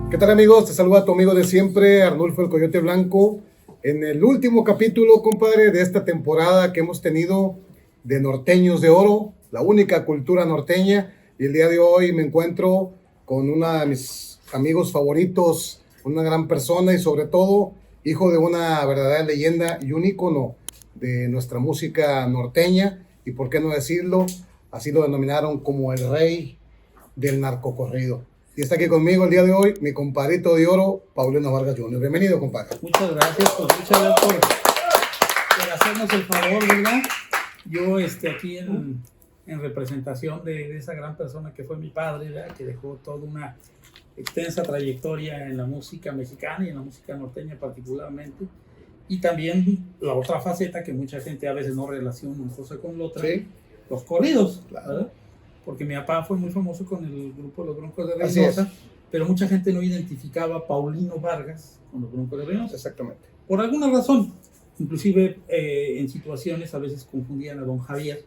¿Qué tal, amigos? Te saluda tu amigo de siempre, Arnulfo el Coyote Blanco, en el último capítulo, compadre, de esta temporada que hemos tenido de Norteños de Oro, la única cultura norteña, y el día de hoy me encuentro con uno de mis amigos favoritos, una gran persona y sobre todo hijo de una verdadera leyenda y un ícono de nuestra música norteña, y por qué no decirlo, así lo denominaron como el rey del narcocorrido. Y está aquí conmigo el día de hoy mi compadrito de oro, Paulino Vargas Jr. Bienvenido, compadre. Muchas gracias, por hacernos el favor, ¿verdad? Yo aquí en representación de esa gran persona que fue mi padre, ¿verdad? Que dejó toda una extensa trayectoria en la música mexicana y en la música norteña particularmente. Y también la otra faceta que mucha gente a veces no relaciona una cosa con la otra, Sí, los corridos, claro. ¿verdad? Porque mi papá fue muy famoso con el grupo Los Broncos de Reynosa, pero mucha gente no identificaba a Paulino Vargas con Los Broncos de Reynosa. Exactamente. Por alguna razón, inclusive en situaciones a veces confundían a don Javier,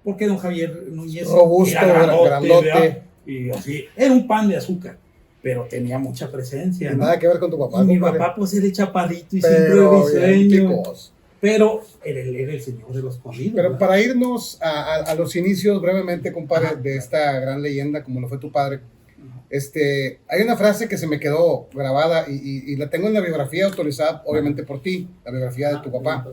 porque don Javier Núñez Robusto, era grandote. ¿verdad? Y así, era un pan de azúcar, pero tenía mucha presencia, ¿no? Nada que ver con tu papá, Y mi compadre. papá pues era chaparrito y Pero siempre risueño, idénticos. pero era el señor de los corridos. Pero ¿verdad? para irnos a los inicios brevemente, compadre, Ajá. de esta gran leyenda como lo fue tu padre, hay una frase que se me quedó grabada y la tengo en la biografía autorizada, obviamente por ti, la biografía de tu papá.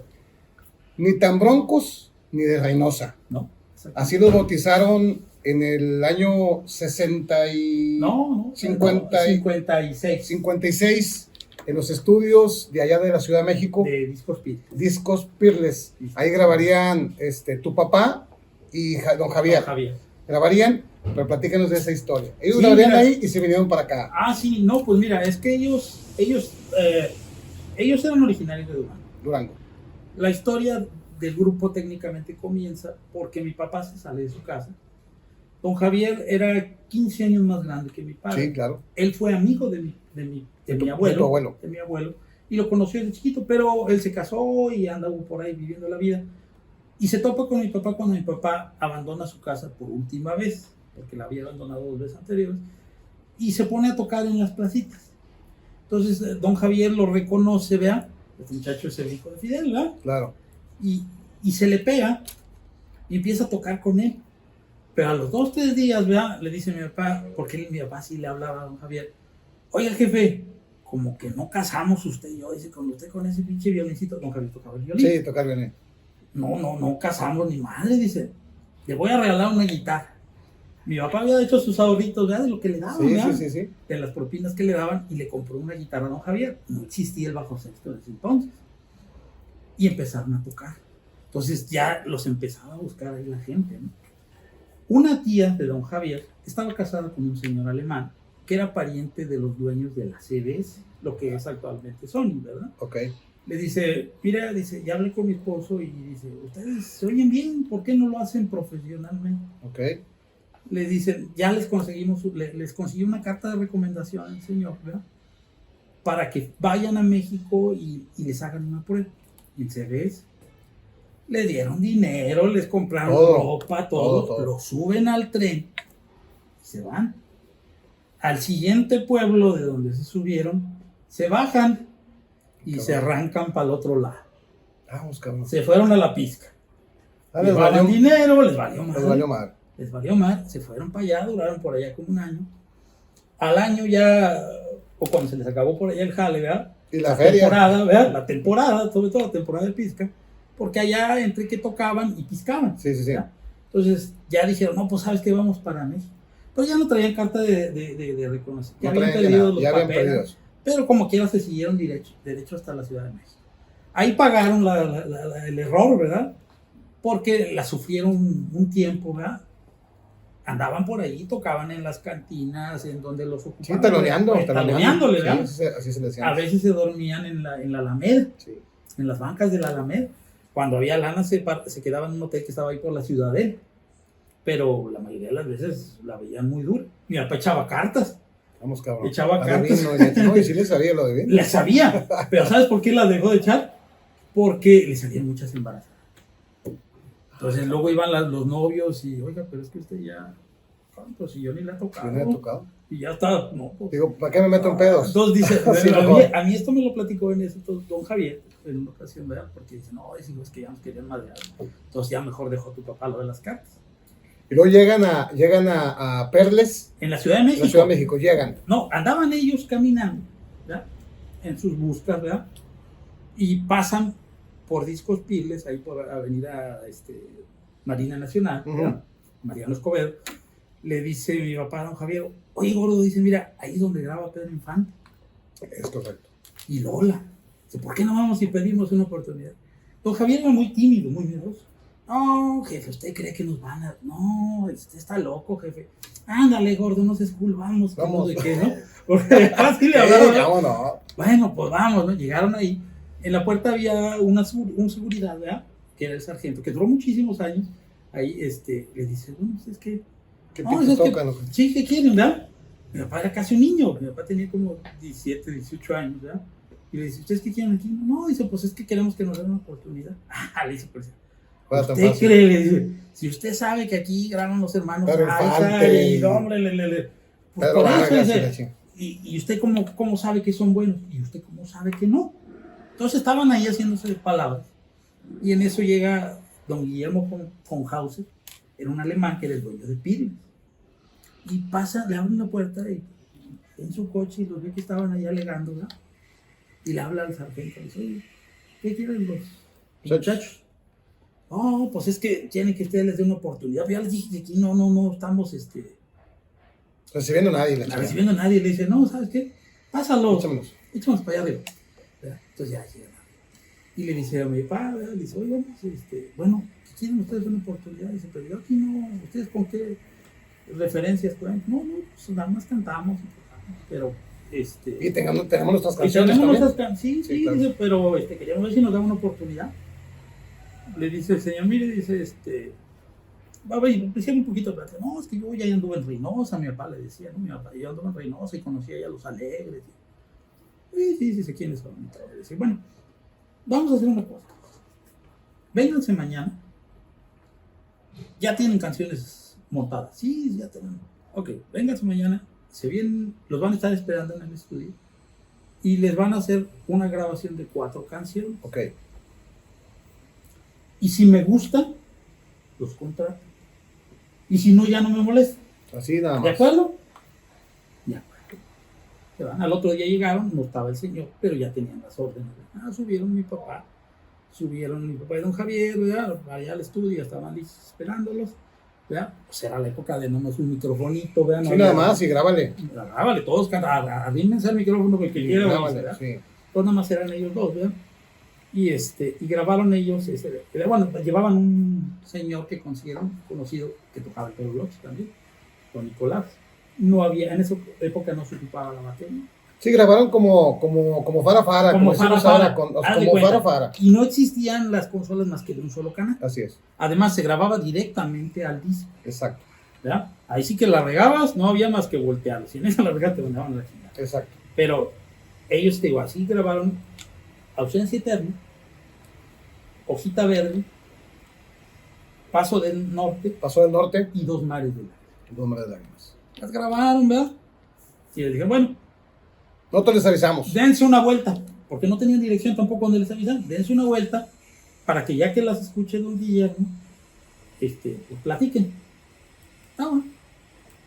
Ni tan broncos ni de Reynosa. No, Así los bautizaron en el año 60 y... no, 56 56 en los estudios de allá de la Ciudad de México, de Discos Pit. Discos Peerless. Ahí grabarían tu papá y don Javier. Don Javier. Grabarían, pero platícanos de esa historia. Ellos Sí, grabarían mira. ahí y se vinieron para acá. Ah, sí, no, pues mira, es que ellos eran originarios de Durango. Durango. La historia del grupo técnicamente comienza porque mi papá se sale de su casa. Don Javier era 15 años más grande que mi padre. Sí, claro. Él fue amigo de mi abuelo. De tu abuelo. De mi abuelo. Y lo conoció desde chiquito, pero él se casó y andaba por ahí viviendo la vida. Y se topa con mi papá cuando mi papá abandona su casa por última vez, porque la había abandonado 2 veces anteriores, y se pone a tocar en las placitas. Entonces, don Javier lo reconoce, ¿vea? Este muchacho es el hijo de Fidel, ¿verdad? Claro. Y se le pega y empieza a tocar con él. Pero a los 2 o 3 días, ¿verdad? Le dice mi papá, porque mi papá sí le hablaba a don Javier: oye, jefe, como que no casamos usted y yo. Dice, con usted con ese pinche violincito. Don Javier tocaba el violín. Sí, tocar bien. No casamos ni madre, dice. Le voy a regalar una guitarra. Mi papá había hecho sus ahorritos, ¿verdad? De lo que le daban, Sí, ¿verdad? sí. De las propinas que le daban, y le compró una guitarra a don Javier. No existía el bajo sexto en ese entonces. Y empezaron a tocar. Entonces ya los empezaba a buscar ahí la gente, ¿no? Una tía de don Javier estaba casada con un señor alemán que era pariente de los dueños de la CBS, lo que es actualmente Sony, ¿verdad? Ok. Le dice, mira, dice, ya hablé con mi esposo y dice, ustedes se oyen bien, ¿por qué no lo hacen profesionalmente? Ok. Le dicen, ya les conseguí una carta de recomendación al señor, ¿verdad? Para que vayan a México y les hagan una prueba. Y en CBS le dieron dinero, les compraron ropa, todo, lo suben al tren y se van. Al siguiente pueblo de donde se subieron, se bajan y se arrancan para el otro lado. Vamos, cabrón. Se fueron a la pizca. Les valió dinero, les valió mal. Les valió mal. Se fueron para allá, duraron por allá como un año. Al año ya, o cuando se les acabó por allá el jale, ¿verdad? Y la feria. Temporada, ¿verdad? La temporada, sobre todo la temporada de pizca, porque allá entre que tocaban y piscaban. Sí. ¿verdad? Entonces ya dijeron, no, pues sabes que vamos para México. Pero ya no traían carta de reconocimiento. Ya habían perdido los papeles. Pero como quiera se siguieron derecho hasta la Ciudad de México. Ahí pagaron el error, ¿verdad? Porque la sufrieron un tiempo, ¿verdad? Andaban por ahí, tocaban en las cantinas, en donde los ocupaban. Sí, taloneándole, ¿verdad? Sí, así se le decía. A veces se dormían en la Alameda, sí. En las bancas de la Alameda. Cuando había lana se quedaban en un hotel que estaba ahí por la Ciudadela. Pero la mayoría de las veces la veían muy dura. Mi papá echaba cartas. Vamos, cabrón. Echaba cartas. No, y sí le sabía lo de bien. Le sabía. Pero ¿sabes por qué las dejó de echar? Porque le salían muchas embarazadas. Entonces luego iban los novios y, oiga, pero es que usted ya, ¿cuánto? Si yo ni le he tocado. ¿Sí le ha tocado? Y ya estaba, no, pues. Digo, ¿para qué me meto en pedos? Entonces dice, Sí, a mí esto me lo platicó en eso don Javier, en una ocasión, ¿verdad? Porque dice, no, es que ya nos querían madrear. Entonces ya mejor dejó tu papá lo de las cartas. Y luego llegan a Perles, En la Ciudad de en México. la Ciudad de México, llegan. No, andaban ellos caminando, ¿verdad? En sus buscas, ¿verdad? Y pasan por Discos Piles, ahí por Avenida Marina Nacional, ¿verdad? Mariano Escobedo. Le dice mi papá a don Javier, oye, gordo, dice, mira, ahí es donde graba Pedro Infante. Es correcto. Y Lola. Dice, ¿por qué no vamos y pedimos una oportunidad? Don Javier era muy tímido, muy miedoso. No, jefe, ¿usted cree que nos van a...? No, usted está loco, jefe. Ándale, gordo, no seas cool, vamos. Vamos. ¿De qué, no? Porque así le hablaron. Vámonos. Bueno, pues vamos, ¿no? Llegaron ahí. En la puerta había un seguridad, ¿verdad? Que era el sargento, que duró muchísimos años. Ahí, le dice, bueno, ¿ustedes qué? ¿Qué No, pitos es que- tocan? Sí, ¿qué quieren, verdad? Mi papá era casi un niño. Mi papá tenía como 17, 18 años, ¿verdad? Y le dice, ¿ustedes qué quieren aquí? No, dice, pues es que queremos que nos den una oportunidad. Ah, le dice, pues, Fuera tan ¿usted fácil. cree? Le dice, si usted sabe que aquí graban los hermanos Pedro Alza Infante. y, hombre, pues Pedro por eso, Vargas, dice, y la chingada. ¿y usted cómo sabe que son buenos? ¿Y usted cómo sabe que no? Entonces estaban ahí haciéndose de palabras. Y en eso llega don Guillermo von Hauser, era un alemán que era el dueño de Pirles. Y pasa, le abren la puerta y en su coche y los ve que estaban ahí alegando, ¿verdad? Y le habla al sargento y dice, oye, ¿qué quieren los muchachos? No, pues es que tienen que ustedes les den una oportunidad. Ya les dije que aquí no estamos Recibiendo a nadie. La chingada. recibiendo a nadie. Le dice, no, ¿sabes qué? Pásalo. Échamelos. Échamelos para allá arriba. ¿Verdad? Entonces ya llegan. Y le dice a mi papá, ¿verdad? Le dice, oigan, bueno, ¿quieren ustedes una oportunidad? Dice, pero yo aquí no, ¿ustedes con qué referencias pueden? No, pues nada más cantamos, pero Y tenemos nuestras y canciones tenemos también. nuestras sí, Sí, claro. dice, pero queríamos ver si nos da una oportunidad. Le dice el señor, mire, dice, va a ver, decía un poquito, pero, no, es que yo ya anduve en Reynosa, mi papá le decía, ¿no? Mi papá, yo anduve en Reynosa y conocía ya a los Alegres. Sí, sé quiénes son. Y todo. Dice, bueno, vamos a hacer una cosa. Vénganse mañana. Ya tienen canciones montadas. Sí, ya tienen. Ok, vénganse mañana. Se vienen, los van a estar esperando en el estudio. Y les van a hacer una grabación de 4 canciones. Ok. Y si me gustan, los contrato. Y si no, ya no me molesta. Así nada ¿De más. acuerdo? Ya. Se van. Al otro día llegaron, no estaba el señor, pero ya tenían las órdenes. Subieron mi papá y don Javier, ¿verdad? Allá al estudio, estaban listos esperándolos, ¿verdad? Pues era la época de nomás un microfonito, ¿verdad? No Sí, había- nada más y grábale. Grábale, todos cantaban, arrímense al micrófono porque Sí, quiera, grábale, ¿verdad? sí. Pues nada más eran ellos dos, ¿verdad? Y grabaron ellos, bueno, llevaban un señor que consiguieron, conocido, que tocaba el Blox también, con Nicolás. No había, en esa época no se ocupaba la batería. Sí, grabaron como Fara Fara, Como decimos Fara ahora, Fara. Haz de como cuenta. Fara Fara. Y no existían las consolas más que de un solo canal. Así es, Además, se grababa directamente al disco, exacto, ¿verdad? Ahí sí que la regabas, no había más que voltearlo. Si en esa la regaste, te mandaban a la chingada. exacto. Pero ellos, te digo, así grabaron Ausencia Eterna, Hojita Verde, Paso del Norte Pasó del norte, y Dos Mares del Aire. Nombre de lágrimas. Las grabaron, ¿verdad? Y les dije, bueno, Nosotros les avisamos. dense una vuelta, porque no tenían dirección tampoco donde les avisaron. Dense una vuelta para que ya que las escuche don Guillermo, pues platiquen. Ah, bueno.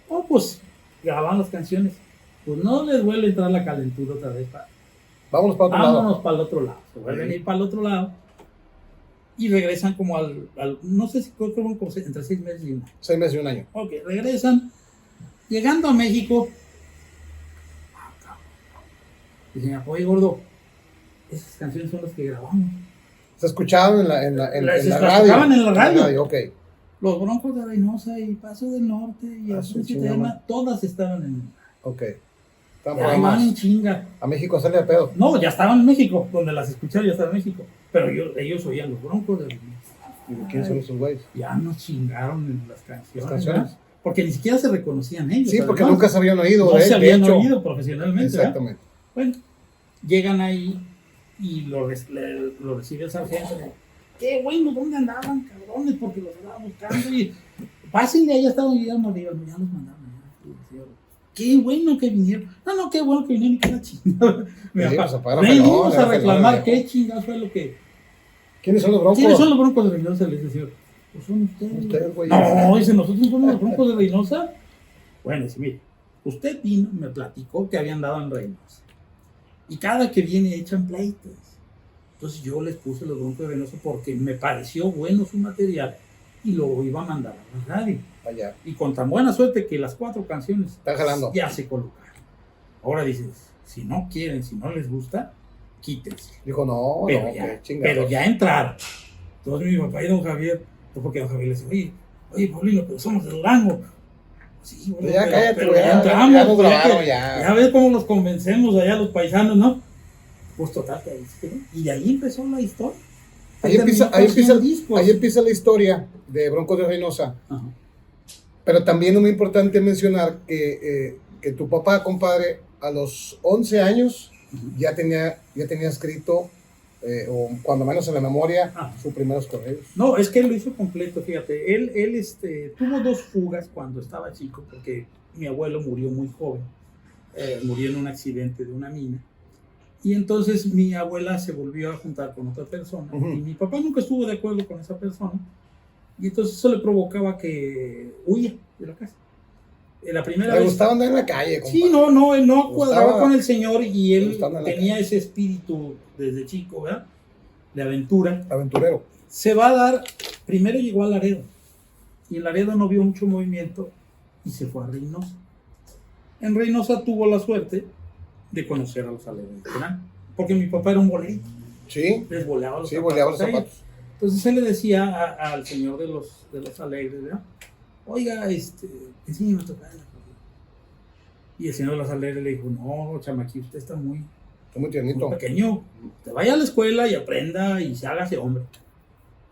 Oh, pues grababan las canciones. Pues no les vuelve a entrar la calentura otra vez. Vámonos para otro lado. Vámonos para el otro lado. Se vuelven a ir para el otro lado y regresan como al no sé si creo que como entre 6 meses y 1 año. 6 meses y un año. Ok, regresan. Llegando a México, dicen, oye gordo, esas canciones son las que grabamos. Se escuchaban en la Se radio. escuchaban en la radio. Ok. Los Broncos de Reynosa y Paso del Norte y Ah, Ausencia su Eterna, chingada. todas estaban en. Ok. Están Ya van en programados. chinga. A México sale de pedo. No, ya estaban en México, donde las escucharon ya estaban en México. Pero ellos oían los Broncos de Reynosa. Digo, ¿quiénes son esos güeyes? Ya nos chingaron en las canciones. Las canciones. ¿verdad? Porque ni siquiera se reconocían ellos. Sí, porque además. nunca se habían oído. No de se de habían hecho. oído profesionalmente. ¿verdad? Exactamente. Bueno, llegan ahí y lo recibe el sargento. Qué bueno, ¿dónde andaban, cabrones? Porque los andaba buscando y pásenle, ahí estaban llegando arriba. Ya los mandaron. qué bueno que vinieron. No, qué bueno que vinieron y que la chingada. Mi Sí, papá, pues, apaga venimos pelón, a reclamar pelón, qué chingados fue lo que... ¿Quiénes son los Broncos? ¿Quiénes son los Broncos de Reynosa? Les decía, pues son ustedes. Ustedes, güey. No, dice, nosotros somos los Broncos de Reynosa. Bueno, dice, mire, usted vino, me platicó que habían dado en Reynosa. Y cada que viene echan pleitos. Entonces yo les puse los Broncos de Reynosa porque me pareció bueno su material y lo iba a mandar a la radio. Allá. Y con tan buena suerte que las 4 canciones Están jalando. ya se colocaron. Ahora dices, si no quieren, si no les gusta, quítense. Dijo, no, Pero, no, ya, qué chingados. pero ya entraron. Entonces mi papá y don Javier, porque don Javier le dice, oye, Paulino, pero somos de Durango. Sí, bueno, Ya cállate, pero güey, ya ya entramos. nos Pues, grabaron, ya. Ya ves cómo los convencemos allá los paisanos, ¿no? Pues total, que ahí se quedó. Y de ahí empezó la historia. Ahí empieza Discos. la historia de Broncos de Reynosa. Ajá. Pero también es muy importante mencionar que tu papá, compadre, a los 11 años ya tenía escrito, o cuando menos en la memoria, sus primeros correos. No, es que él lo hizo completo, fíjate. Él tuvo 2 fugas cuando estaba chico, porque mi abuelo murió muy joven. Murió en un accidente de una mina. Y entonces mi abuela se volvió a juntar con otra persona. Y mi papá nunca estuvo de acuerdo con esa persona. Y entonces eso le provocaba que huya de la casa. La primera Le vez... gustaba andar en la calle, compadre. Sí, no, él no cuadraba Gustaba- con el señor y él gustaba en la tenía ese espíritu desde chico, ¿verdad? De aventura. Aventurero. Se va a dar, primero llegó a Laredo, y en Laredo no vio mucho movimiento y se fue a Reynosa. En Reynosa tuvo la suerte de conocer a los Alegres de Terán, porque mi papá era un bolerito, Sí, les boleaba los sí, zapatos. boleaba los a ellos. zapatos. Entonces él le decía al señor de los Alegres, ¿verdad? Oiga, enséñame a tocar el acordeón. Y el señor de los Alegres le dijo, no, chamaquí, usted está muy Está muy tiernito. pequeño, te vaya a la escuela y aprenda y se hágase hombre.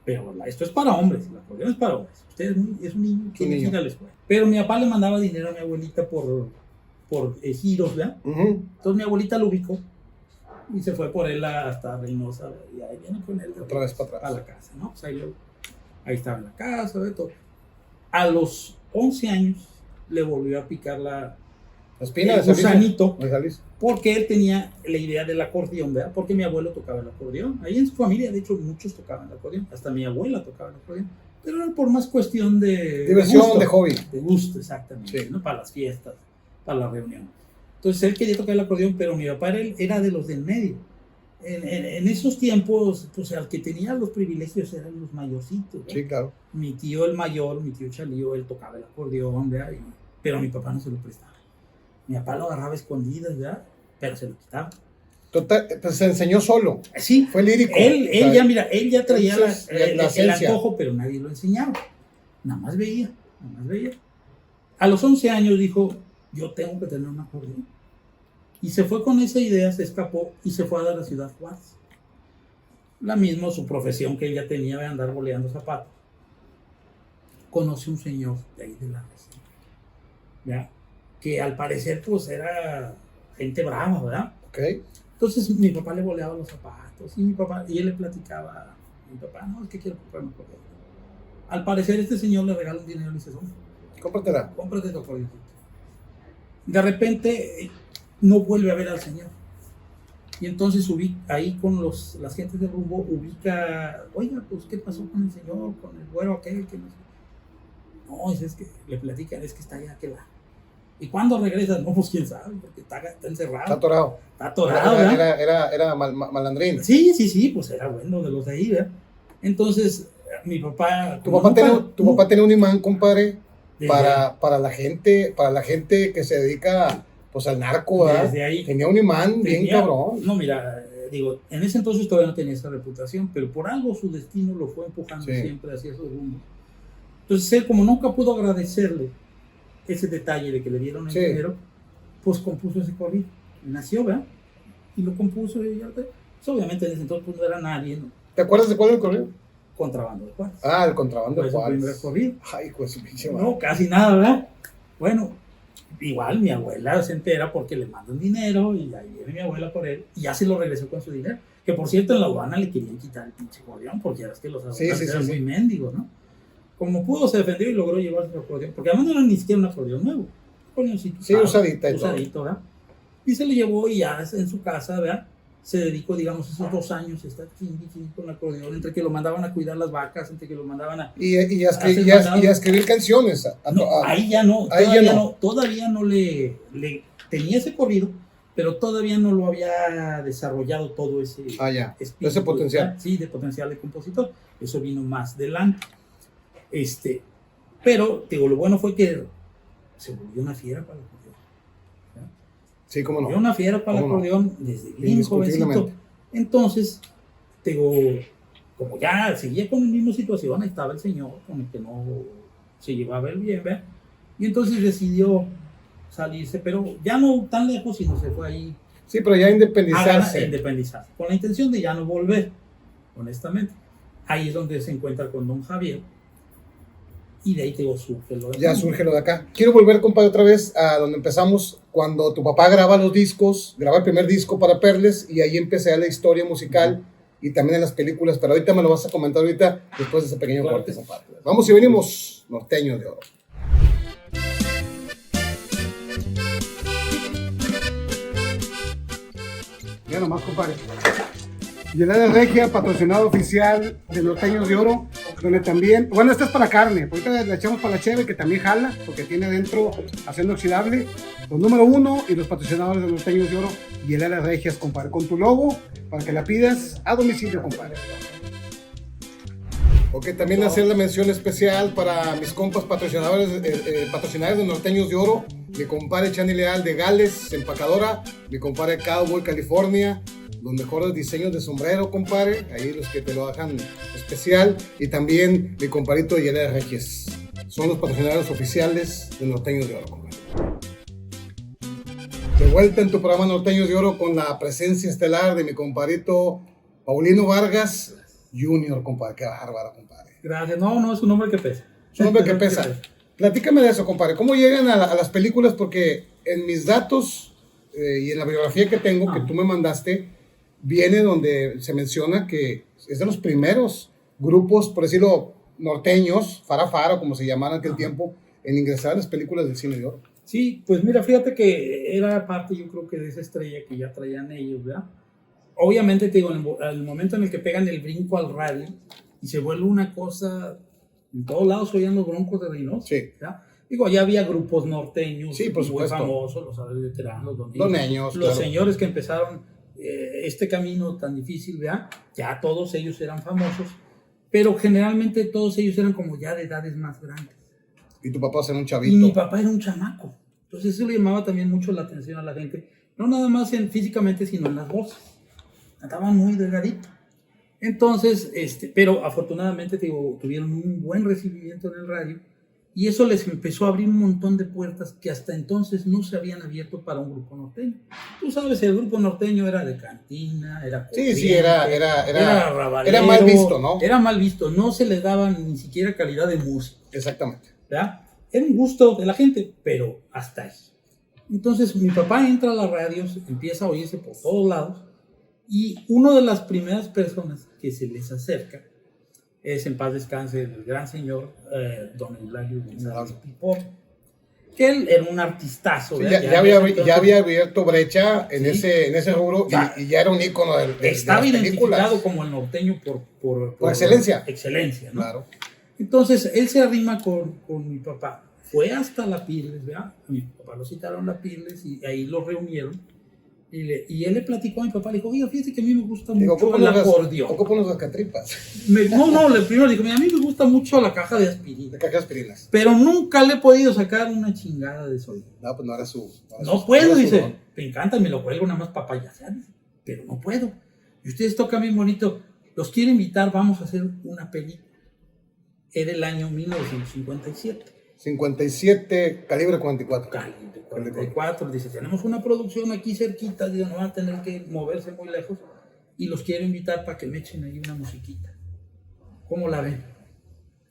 Pero esto es para hombres, el acordeón es para hombres. Usted es un niño, tiene que ir a la escuela. Pero mi papá le mandaba dinero a mi abuelita por giros, ¿verdad? Entonces mi abuelita lo ubicó y se fue por él hasta Reynosa y ahí viene con él Otra vez para atrás. a la casa, ¿no? Pues ahí estaba en la casa, de todo. A los 11 años le volvió a picar la Espina el de Salizo. gusanito, De Salizo. porque él tenía la idea del acordeón, ¿verdad? Porque mi abuelo tocaba el acordeón. Ahí en su familia, de hecho, muchos tocaban el acordeón. Hasta mi abuela tocaba el acordeón. Pero era por más cuestión de Diversión, gusto, de hobby. de gusto, exactamente, Sí. ¿no? Para las fiestas, para la reunión. Entonces él quería tocar el acordeón, pero mi papá era de los del medio. En esos tiempos, pues al que tenía los privilegios eran los mayorcitos, ¿verdad? Sí, claro. Mi tío el mayor, mi tío Chalío, él tocaba el acordeón, ¿verdad? Pero mi papá no se lo prestaba. Mi papá lo agarraba a escondidas, ¿verdad? Pero se lo quitaba. Total, pues se enseñó solo. Sí, Fue lírico. él O sea, ya, mira, él ya traía entonces, la el esencia. antojo, pero nadie lo enseñaba. Nada más veía. A los 11 años dijo, yo tengo que tener un acordeón. Y se fue con esa idea, se escapó y se fue a la ciudad Juárez. La misma, su profesión que él ya tenía de andar boleando zapatos. Conoce un señor de ahí de la región, ¿ya? Que al parecer pues era gente brava, ¿verdad? Ok. Entonces mi papá le boleaba los zapatos y él le platicaba a mi papá, no, es que quiero comprarme un acordeón. Al parecer este señor le regala un dinero y le dice, Cómpratela. cómprate tu acordeón. De repente no vuelve a ver al señor. Y entonces ahí con las gentes de rumbo ubica, oiga, pues ¿qué pasó con el señor, con el güero aquel? Que no sé. No, es que le platican, es que está allá aquel lado. ¿Y cuándo regresa? No, pues quién sabe, porque está encerrado. Está atorado. Está atorado, ¿verdad? Era malandrín. Sí, pues era bueno de los de ahí, ¿verdad? Entonces, mi papá... Tu papá tenía un imán, compadre, Desde para la gente que se dedica pues al narco, ¿verdad? Desde ahí. Tenía un imán bien cabrón. No, mira, digo, en ese entonces todavía no tenía esa reputación, pero por algo su destino lo fue empujando Sí. siempre hacia esos rumbos. Entonces él, como nunca pudo agradecerle ese detalle de que le dieron el Sí. dinero, pues compuso ese corrido. Nació, ¿verdad? Y lo compuso y ya, pues, obviamente en ese entonces pues, no era nadie, ¿no? ¿Te acuerdas de cuál era el correo? Contrabando de Juárez. Ah, el contrabando Fue de su primer Juárez. corrido. Ay, pues su pinche madre. No, casi nada, ¿verdad? Bueno, igual mi abuela se entera porque le mandan dinero y ahí viene mi abuela por él y ya se lo regresó con su dinero. Que por cierto en la aduana le querían quitar el pinche acordeón porque ya ves que los aduaneros Sí, eran sí. muy mendigos, ¿no? Como pudo se defendió y logró llevar su acordeón, porque además no era ni siquiera un acordeón nuevo, acordeoncito. Sí, usadita y usadito, ¿verdad? Y se le llevó y ya en su casa, ¿verdad? Se dedicó, digamos, esos 2 años a estar con el acordeón, entre que lo mandaban a cuidar las vacas, entre que lo mandaban a... Y a escribir canciones. Ahí ya no, todavía no le tenía ese corrido, pero todavía no lo había desarrollado todo ese espíritu, ese potencial. ¿verdad? Sí, de potencial de compositor. Eso vino más adelante. Pero, digo, lo bueno fue que se volvió una fiera para el acordeón. ¿Verdad? Sí, cómo no. Volvió una fiera para el acordeón desde bien jovencito. Entonces, digo, como ya seguía con la misma situación, ahí estaba el señor con el que no se llevaba el bien, ¿verdad? Y entonces decidió salirse, pero ya no tan lejos, sino se fue ahí. Sí, pero ya independizarse. Con la intención de ya no volver, honestamente. Ahí es donde se encuentra con don Javier. Y de ahí te digo, surge lo de acá. Ya surge lo de acá. Quiero volver, compadre, otra vez a donde empezamos, cuando tu papá graba los discos, graba el primer disco para Perles, y ahí empieza ya la historia musical y también en las películas, pero ahorita me lo vas a comentar ahorita, después de ese pequeño corte. Vamos y venimos, Norteños de Oro. Ya nomás, compadre. Hielera Regia, patrocinado oficial de Norteños de Oro, donde también, bueno, esta es para carne, ahorita la echamos para la cheve, que también jala, porque tiene dentro acero inoxidable, los número 1 y los patrocinadores de Norteños de Oro, Hielera Regias, compadre, con tu logo, para que la pidas a domicilio, compadre. Ok, también hacer la mención especial para mis compas patrocinadores de Norteños de Oro, mi compadre Chani Leal de Gales, empacadora, mi compadre Cowboy, California, los mejores diseños de sombrero, compadre, ahí los que te lo dejan especial, y también mi compadrito de Hielera Regias. Son los patrocinadores oficiales de Norteños de Oro, compadre. De vuelta en tu programa Norteños de Oro con la presencia estelar de mi compadrito Paulino Vargas Jr., compadre. Qué bárbaro, compadre. Gracias. No, es un hombre que pesa. Es un hombre que pesa. Platícame de eso, compadre. ¿Cómo llegan a las películas? Porque en mis datos y en la biografía que tengo, que tú me mandaste, viene donde se menciona que es de los primeros grupos, por decirlo, norteños, fara, como se llamaban en aquel tiempo, en ingresar a las películas del cine de oro. Sí, pues mira, fíjate que era parte, yo creo que de esa estrella que ya traían ellos, ¿verdad? Obviamente, te digo, el momento en el que pegan el brinco al radio y se vuelve una cosa, en todos lados se oían los Broncos de Reynosa, sí. ¿verdad? Digo, ya había grupos norteños, sí, por muy supuesto, famosos, los veteranos, los niños, los claro, señores que empezaron este camino tan difícil, ¿verdad? Ya todos ellos eran famosos, pero generalmente todos ellos eran como ya de edades más grandes. Y tu papá era un chavito. Y mi papá era un chamaco. Entonces eso le llamaba también mucho la atención a la gente. No nada más físicamente, sino en las voces. Estaban muy delgaditos. Entonces, pero afortunadamente tuvieron un buen recibimiento en el radio. Y eso les empezó a abrir un montón de puertas que hasta entonces no se habían abierto para un grupo norteño. Tú sabes, el grupo norteño era de cantina, era corriente, sí, era rabalero, era mal visto, ¿no? Era mal visto, no se le daba ni siquiera calidad de música. Exactamente. ¿Verdad? Era un gusto de la gente, pero hasta ahí. Entonces mi papá entra a las radios, empieza a oírse por todos lados, y una de las primeras personas que se les acerca es, en paz descanse, el gran señor don Eulalio González Pipor, que él era un artistazo. Sí, ya había abierto brecha en, sí, ese rubro, y ya era un ícono de estaba identificado como el norteño por excelencia. Excelencia, ¿no? Claro. Entonces él se arrima con mi papá, fue hasta la Pirles, ¿verdad? Mi papá lo citaron a la Pirles y ahí lo reunieron. Y él le platicó a mi papá, le dijo, oiga, fíjate que a mí me gusta mucho el acordeón. Ocupo unos catripas. Primero dijo, a mí me gusta mucho la caja de aspirina. La caja de aspirinas. Pero nunca le he podido sacar una chingada de sonido. No, pues no era su... No puedo, dice. Me encanta, me lo cuelgo nada más para payasear, pero no puedo. Y ustedes tocan bien bonito. Los quiero invitar, vamos a hacer una película. Era el año 1957. 57, calibre 44. Calibre 44, dice, tenemos una producción aquí cerquita, digo, no van a tener que moverse muy lejos, y los quiero invitar para que me echen ahí una musiquita. ¿Cómo la ven?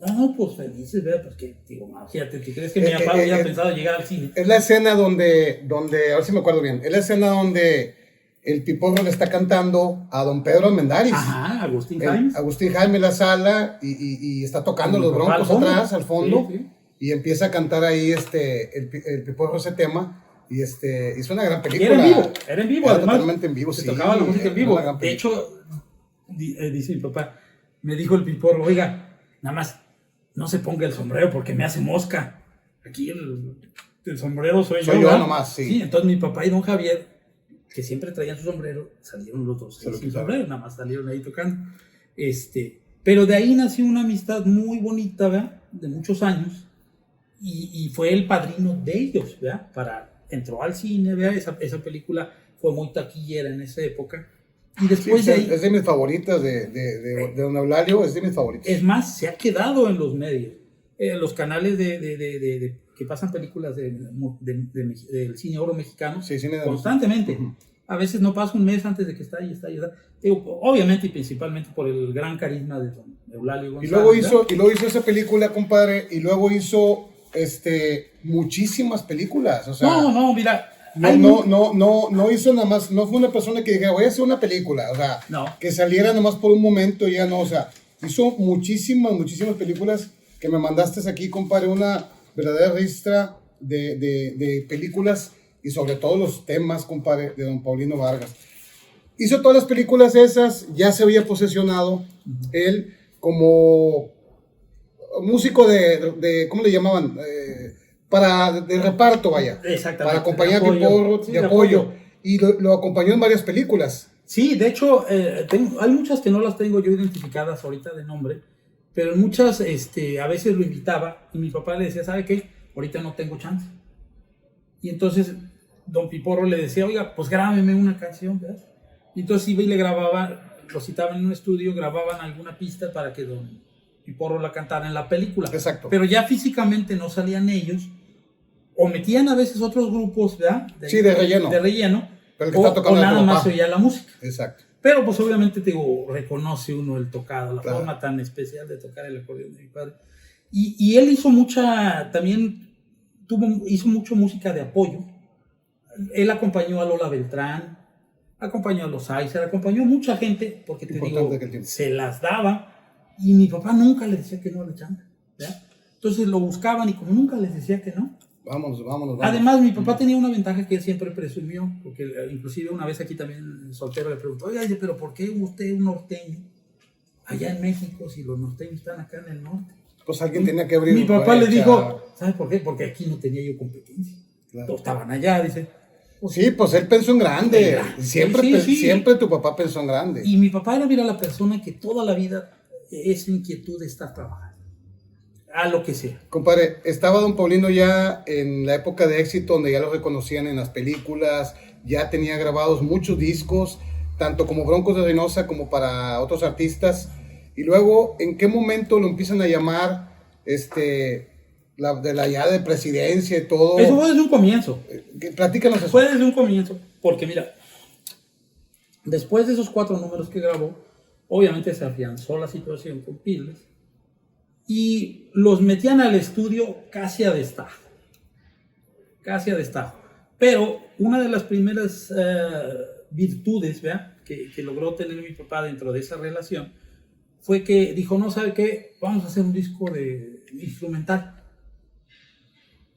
No, pues felices, ¿verdad? Porque, digo, fíjate, ¿qué crees que mi papá había pensado llegar al cine? Es la escena donde, a ver si me acuerdo bien, es la escena donde el Piporro le está cantando a don Pedro Almendáriz. Ajá, Agustín Jaime. Agustín Jaime en la sala, y está tocando los Broncos atrás, al fondo. Sí, sí. y empieza a cantar ahí el Piporro ese tema. Y hizo una gran Y película. era en vivo, Era además. totalmente en vivo, Se sí. tocaba la música en vivo. Una gran De película. hecho, dice mi papá, me dijo el Piporro, oiga, nada más no se ponga el sombrero porque me hace mosca. Aquí el sombrero soy yo. Soy yo ¿verdad? nomás, sí. Sí, entonces mi papá y don Javier, que siempre traían su sombrero, salieron los dos Se lo sin quitaron. sombrero, nada más salieron ahí tocando. Pero de ahí nació una amistad muy bonita, ¿verdad? De muchos años. Y fue el padrino de ellos, ¿verdad? Entró al cine, ¿verdad? Esa película fue muy taquillera en esa época. Y después Sí, de ahí, es de mis favoritas de Don Eulalio, es de mis favoritas. es más, se ha quedado en los medios. Los canales que pasan películas del cine oro mexicano Sí, cine de- constantemente. Ujú. A veces no pasa un mes antes de que está ahí. Digo, obviamente y principalmente por el gran carisma de don Eulalio Y González. luego hizo esa película, compadre, y luego hizo muchísimas películas. O sea, No, mira. no hizo nada más, no fue una persona que dijera, voy a hacer una película, o sea, No. que saliera nada más por un momento y ya no, o sea, hizo muchísimas películas que me mandaste aquí, compadre, una verdadera ristra de películas y sobre todo los temas, compadre, de don Paulino Vargas. Hizo todas las películas esas, ya se había posesionado él como músico ¿cómo le llamaban? De reparto, vaya. Exactamente. Para acompañar de apoyo. de apoyo. Y lo acompañó en varias películas. Sí, de hecho, hay muchas que no las tengo yo identificadas ahorita de nombre, pero en muchas a veces lo invitaba y mi papá le decía, ¿sabe qué? Ahorita no tengo chance. Y entonces don Piporro le decía, oiga, pues grábeme una canción, ¿verdad? Y entonces iba y le grababa, lo citaban en un estudio, grababan alguna pista para que don Piporro la cantara en la película. Exacto. Pero ya físicamente no salían ellos, o metían a veces otros grupos, ¿verdad? Sí, de relleno. Pero el que está tocando o era tu nada más papá. se oía la música. Exacto. Pero pues obviamente te digo, reconoce uno el tocado, la Claro. forma tan especial de tocar el acordeón de mi padre. Y él hizo hizo mucho música de apoyo. Él acompañó a Lola Beltrán, acompañó a los Aizer, acompañó a mucha gente, porque te Importante digo, aquel tiempo. se las daba, y mi papá nunca le decía que no a la chamba, ¿verdad? Entonces lo buscaban y como nunca les decía que no. Vámonos. Además, mi papá tenía una ventaja que él siempre presumió, porque inclusive una vez aquí también Soltero le preguntó, oiga, pero ¿por qué usted es un norteño allá en México si los norteños están acá en el norte? Pues alguien tenía que abrir. Mi papá le brecha. dijo, ¿sabes por qué? Porque aquí no tenía yo competencia. Claro. Todos estaban allá, dice. Sí, pues él pensó en grande. En grande. Siempre, Sí. siempre tu papá pensó en grande. Y mi papá era, mira, la persona que toda la vida es inquietud de estar trabajando. A lo que sea. Compadre, estaba don Paulino ya en la época de éxito, donde ya lo reconocían en las películas, ya tenía grabados muchos discos, tanto como Broncos de Reynosa como para otros artistas. Y luego, ¿en qué momento lo empiezan a llamar ya de presidencia y todo? Eso fue desde un comienzo. Platícanos eso. Fue desde un comienzo. Porque mira, después de esos 4 números que grabó, obviamente se afianzó la situación con Piles y los metían al estudio casi a destajo. Pero una de las primeras virtudes, ¿verdad?, que logró tener mi papá dentro de esa relación fue que dijo, no, ¿sabe qué? Vamos a hacer un disco de instrumental.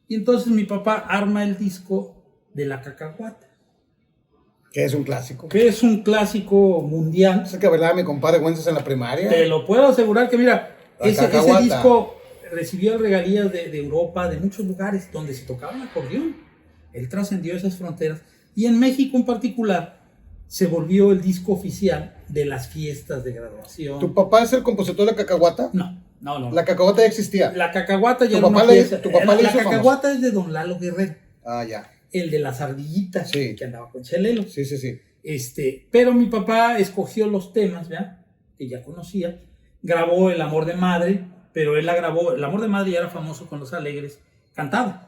Y entonces mi papá arma el disco de La Cacahuata, Que es un clásico. que es un clásico mundial. Ese que bailaba mi compadre Güences en la primaria. Te lo puedo asegurar que, mira, La ese Cacahuata. disco recibió regalías de Europa, de muchos lugares donde se tocaba el acordeón. Él trascendió esas fronteras. Y en México en particular se volvió el disco oficial de las fiestas de graduación. ¿Tu papá es el compositor de La Cacahuata? No. La Cacahuata ya existía. La Cacahuata ya Tu era una papá le- pieza. tu papá La le hizo Cacahuata es de don Lalo Guerrero, Ah, ya. el de las ardillitas, Sí. que andaba con Chelelo. Sí. Pero mi papá escogió los temas, ¿verdad?, que ya conocía. Grabó El Amor de Madre, pero él la grabó. El Amor de Madre ya era famoso con Los Alegres, cantaba.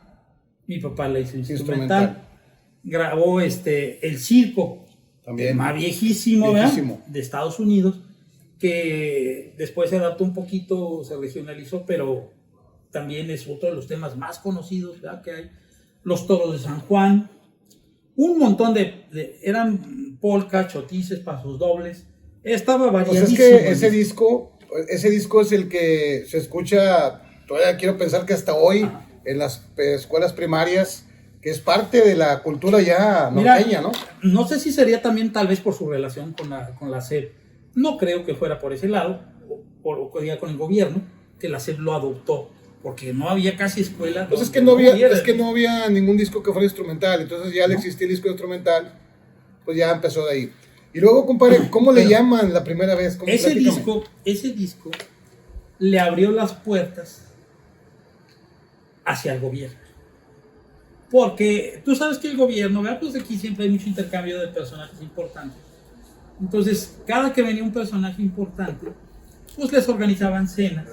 Mi papá la hizo instrumental. Grabó El Circo, También. tema viejísimo, Viejísimo. ¿verdad?, de Estados Unidos, que después se adaptó un poquito, se regionalizó, pero también es otro de los temas más conocidos, ¿verdad?, que hay. Los Toros de San Juan, un montón eran polka, chotices, pasos dobles. Estaba Pues variadísimo. es que ese disco es el que se escucha todavía quiero pensar que hasta hoy en las escuelas primarias, que es parte de la cultura ya norteña, ¿no? No sé si sería también tal vez por su relación con la SEP. No creo que fuera por ese lado, o con el gobierno, que la SEP lo adoptó, porque no había casi escuela. Pues es que no había ningún disco que fuera instrumental, entonces ya le existía el disco instrumental, pues ya empezó de ahí. Y luego, compadre, ¿cómo le llaman la primera vez? Ese disco le abrió las puertas hacia el gobierno. Porque tú sabes que el gobierno, ¿verdad? Pues aquí siempre hay mucho intercambio de personajes importantes. Entonces, cada que venía un personaje importante, pues les organizaban cenas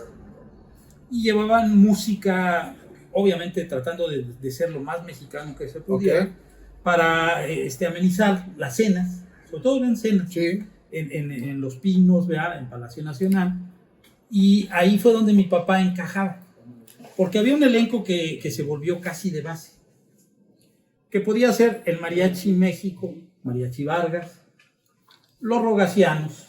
y llevaban música, obviamente tratando de ser lo más mexicano que se pudiera, para amenizar las cenas, sobre todo en cenas, en Los Pinos, ¿verdad? En Palacio Nacional. Y ahí fue donde mi papá encajaba, porque había un elenco que se volvió casi de base, que podía ser el Mariachi México, Mariachi Vargas, los Rogacianos,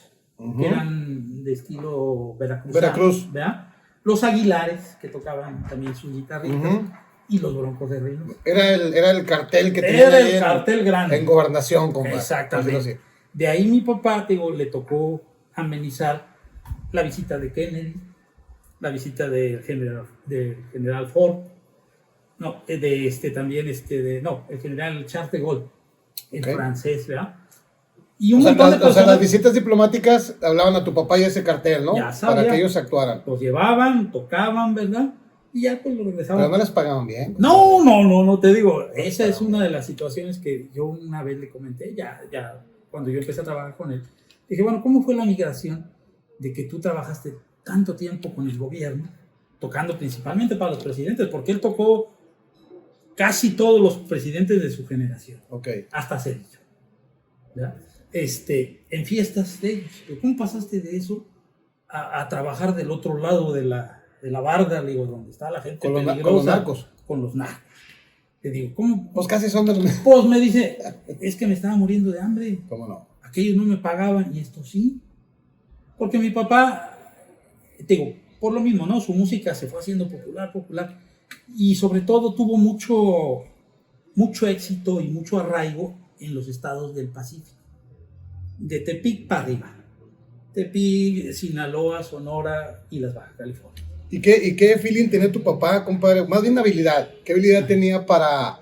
que eran de estilo Veracruz, ¿verdad? Los Aguilares, que tocaban también su guitarrita, y los Broncos de Reynosa. Era el cartel que tenía era el cartel grande. En Gobernación, compadre. Exactamente. De ahí mi papá, le tocó amenizar la visita de Kennedy, la visita del general Ford, el general Charles de Gaulle, el francés, ¿verdad? Y un montón de personas. Las visitas diplomáticas hablaban a tu papá y a ese cartel, ¿no? Ya sabía, para que ellos actuaran. Los llevaban, tocaban, ¿verdad? Y ya pues lo regresaban. Pero no les pagaban bien. No, te digo, esa es una de las situaciones que yo una vez le comenté, ya cuando yo empecé a trabajar con él. Dije, bueno, ¿cómo fue la migración de que tú trabajaste tanto tiempo con el gobierno, tocando principalmente para los presidentes? Porque él tocó casi todos los presidentes de su generación. Hasta Cedillo, ¿verdad? En fiestas de ellos. ¿Cómo pasaste de eso a trabajar del otro lado de la barda, digo, donde está la gente peligrosa? Con los narcos. Con los narcos. Te digo, ¿cómo? Pues casi son de los... Pues me dice, es que me estaba muriendo de hambre. ¿Cómo no? Aquellos no me pagaban y esto sí. Porque mi papá, te digo, por lo mismo, ¿no? Su música se fue haciendo popular. Y sobre todo tuvo mucho éxito y mucho arraigo en los estados del Pacífico. De Tepic para arriba. Tepic, Sinaloa, Sonora y las Baja California. ¿Y qué feeling tenía tu papá, compadre? Más bien habilidad. ¿Qué habilidad tenía para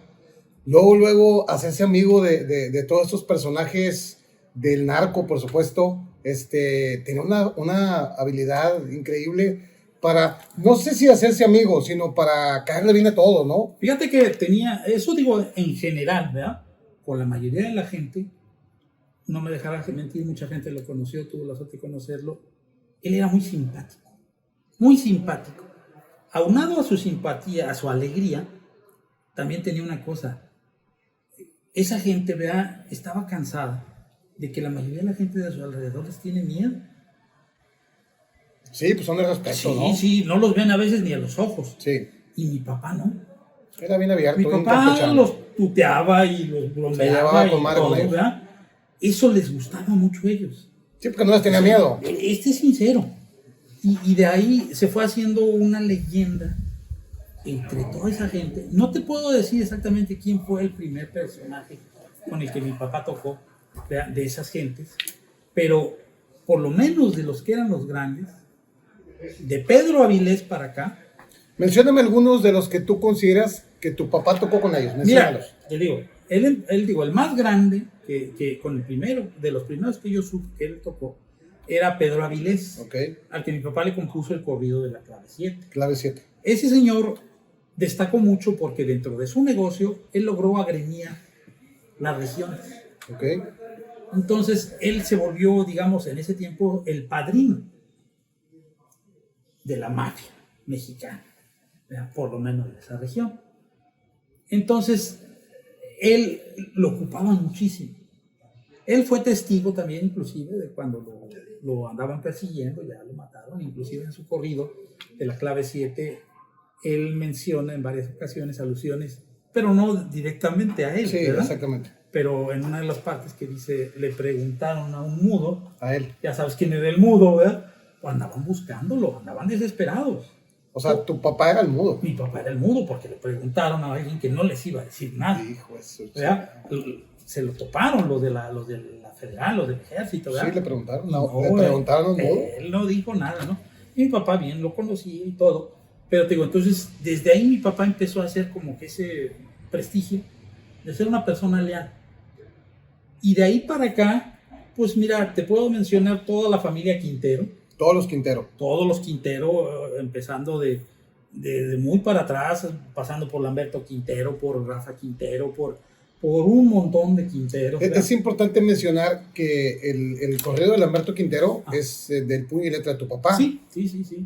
luego hacerse amigo de todos estos personajes del narco, por supuesto? Tenía una habilidad increíble para, no sé si hacerse amigo, sino para caerle bien a todo, ¿no? Fíjate que tenía, eso digo en general, ¿verdad? Con la mayoría de la gente, no me dejarás de mentir, mucha gente lo conoció, tuvo la suerte de conocerlo. Él era muy simpático. Aunado a su simpatía, a su alegría, también tenía una cosa. Esa gente, ¿verdad? Estaba cansada de que la mayoría de la gente de a su alrededor les tiene miedo. Sí, pues son de respeto, ¿no? Sí, no los ven a veces ni a los ojos. Sí. Y mi papá no. Era bien abierto. Mi papá los tuteaba y los bromeaba. Se llevaba con madre con ellos. ¿Verdad? Eso les gustaba mucho a ellos. Sí, porque no les tenía miedo. Es sincero. Y de ahí se fue haciendo una leyenda entre toda esa gente. No te puedo decir exactamente quién fue el primer personaje con el que mi papá tocó, de esas gentes, pero por lo menos de los que eran los grandes, de Pedro Avilés para acá. Mencióname algunos de los que tú consideras que tu papá tocó con ellos. Menciónalos. Mira, te digo, el más grande, que con el primero, de los primeros que yo supe que él tocó, era Pedro Avilés, al que mi papá le compuso el corrido de la Clave 7. Clave 7. Ese señor destacó mucho porque dentro de su negocio, él logró agremiar las regiones. Entonces, él se volvió, digamos, en ese tiempo, el padrino de la mafia mexicana, por lo menos de esa región. Entonces, él lo ocupaba muchísimo. Él fue testigo también, inclusive, de cuando lo andaban persiguiendo, ya lo mataron, inclusive en su corrido de la Clave 7, él menciona en varias ocasiones alusiones, pero no directamente a él. Sí, ¿verdad? Exactamente. Pero en una de las partes que dice, le preguntaron a un mudo, a él. Ya sabes quién era el mudo, ¿verdad? O andaban buscándolo, andaban desesperados. O sea, tu papá era el mudo. Mi papá era el mudo porque le preguntaron a alguien que no les iba a decir nada. Hijo de su... ¿Verdad? Se lo toparon los de la federal, los del ejército, ¿verdad? Sí, le preguntaron. No, le preguntaron al mudo. Él no dijo nada, ¿no? Y mi papá bien lo conocía y todo. Pero te digo, entonces, desde ahí mi papá empezó a hacer como que ese prestigio de ser una persona leal. Y de ahí para acá, pues mira, te puedo mencionar toda la familia Quintero. Todos los Quintero. Todos los Quintero, empezando de muy para atrás, pasando por Lamberto Quintero, por Rafa Quintero, por un montón de Quinteros. Es importante mencionar que el corrido de Lamberto Quintero es del puño y letra de tu papá. Sí.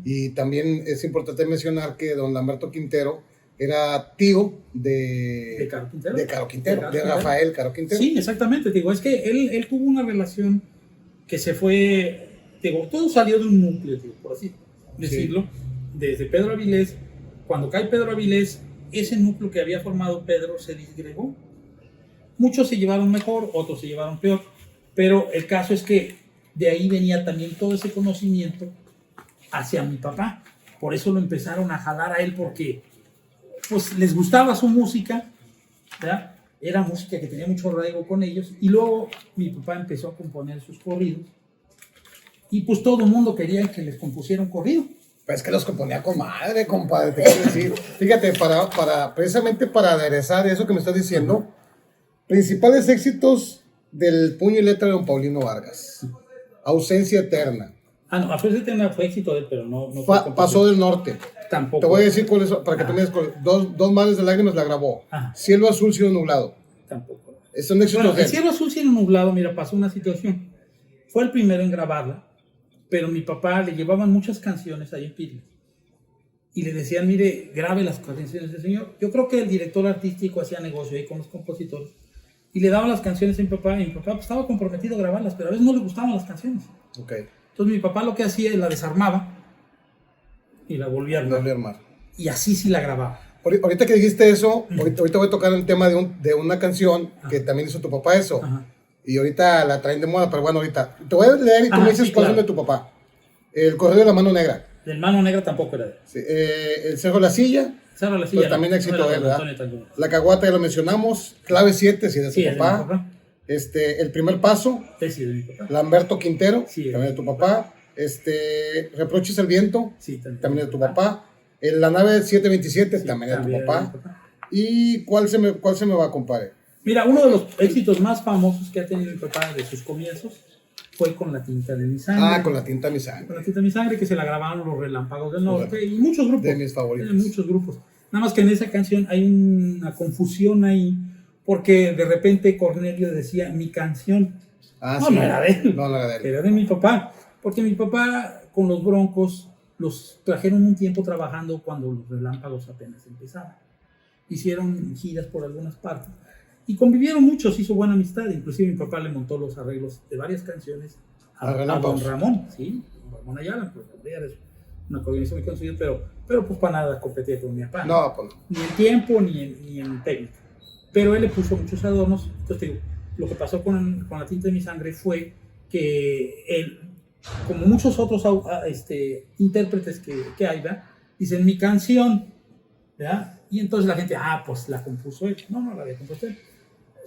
Y también es importante mencionar que don Lamberto Quintero era tío de Caro Quintero, de Rafael Caro Quintero. Sí, exactamente. Digo, es que él tuvo una relación que se fue, digo, todo salió de un núcleo, digo, por así decirlo, desde Pedro Avilés. Cuando cae Pedro Avilés, ese núcleo que había formado Pedro se disgregó. Muchos se llevaron mejor, otros se llevaron peor, pero el caso es que de ahí venía también todo ese conocimiento hacia mi papá. Por eso lo empezaron a jalar a él, porque pues les gustaba su música, ¿verdad? Era música que tenía mucho arraigo con ellos, y luego mi papá empezó a componer sus corridos, y pues todo el mundo quería que les compusiera un corrido. Pues que los componía con madre, compadre, te quiero decir. Fíjate, precisamente para aderezar eso que me estás diciendo, principales éxitos del puño y letra de don Paulino Vargas. Ausencia eterna. No, Ausencia eterna fue éxito de él, pero no Pasó del norte. Tampoco. Te voy a decir cuál es, para que tú me des dos mares de lágrimas la grabó. Ajá. Cielo azul, cielo nublado. Tampoco. Es un éxito. Bueno, el Cielo azul, cielo nublado, mira, pasó una situación. Fue el primero en grabarla, pero mi papá le llevaban muchas canciones ahí en Piedras. Y le decían, mire, grabe las canciones del señor. Yo creo que el director artístico hacía negocio ahí con los compositores. Y le daban las canciones a mi papá, y mi papá pues, estaba comprometido a grabarlas, pero a veces no le gustaban las canciones. Okay. Entonces mi papá lo que hacía es la desarmaba y la volvía a armar. Y así sí la grababa. Ahorita que dijiste eso, ahorita voy a tocar el tema de una canción que también hizo tu papá eso. Ajá. Y ahorita la traen de moda, pero bueno, ahorita te voy a leer y tú me dices sí, cuál claro. es de tu papá. El correo de la mano negra. Del Mano Negra tampoco era de él. Sí, el Cerro de la Silla. Cerro de la Silla. Pero también éxito de él, ¿verdad? La Caguata ya lo mencionamos. Clave 7, si es de tu papá. De mi papá. El primer paso. Sí, de mi papá. Lamberto Quintero, sí, también de tu papá. Reproches el viento, sí, también de tu papá. La nave 727, también de tu papá. ¿Y cuál se me va, compadre? Mira, uno de los éxitos más famosos que ha tenido mi papá de sus comienzos fue con La tinta de mi sangre. Con La tinta de mi sangre. Con La tinta de mi sangre, que se la grabaron los Relámpagos del Norte y muchos grupos. De mis favoritos. Muchos grupos. Nada más que en esa canción hay una confusión ahí, porque de repente Cornelio decía mi canción. No era de él. No era de él. Era de mi papá. Porque mi papá con los Broncos los trajeron un tiempo trabajando cuando los Relámpagos apenas empezaban. Hicieron giras por algunas partes y convivieron mucho, se hizo buena amistad. Inclusive mi papá le montó los arreglos de varias canciones a don Ramón, ¿sí? Ramón Ayala, pues es una coordinación muy conocida, pero pues para nada competía con mi papá. No, pues no. Ni en tiempo ni en técnica. Pero él le puso muchos adornos. Entonces te digo, lo que pasó con La tinta de mi sangre fue que él, como muchos otros intérpretes que hay, ¿verdad? Dicen mi canción, ¿verdad? Y entonces la gente, pues la compuso él. No la había compuesto él.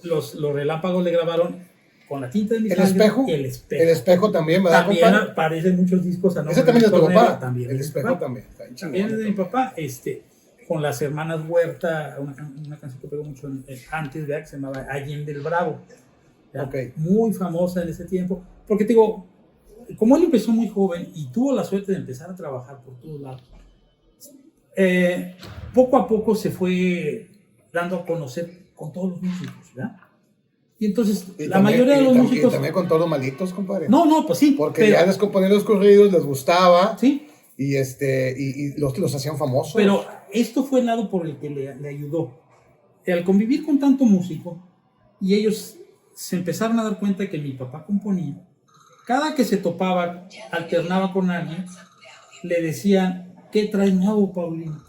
Los Relámpagos le grabaron con La tinta de mi sangre. El espejo también, ¿verdad? También aparecen muchos discos. Ese también es de tu papá. También el espejo también. También es de mi papá. Con las hermanas Huerta, una canción que pegó mucho antes, ¿verdad? Que se llamaba Allende el Bravo. Okay. Muy famosa en ese tiempo. Porque te digo, como él empezó muy joven y tuvo la suerte de empezar a trabajar por todos lados, poco a poco se fue dando a conocer con todos los músicos, ¿verdad? Y entonces mayoría de los músicos... Y también con todos los malitos, compadre. No, pues sí. Porque ya les componían los corridos, les gustaba. Sí. Y los hacían famosos. Pero esto fue el lado por el que le ayudó. Al convivir con tanto músico, y ellos se empezaron a dar cuenta que mi papá componía, cada que se topaba, alternaba con alguien, le decían, ¿qué traes nuevo, Paulino?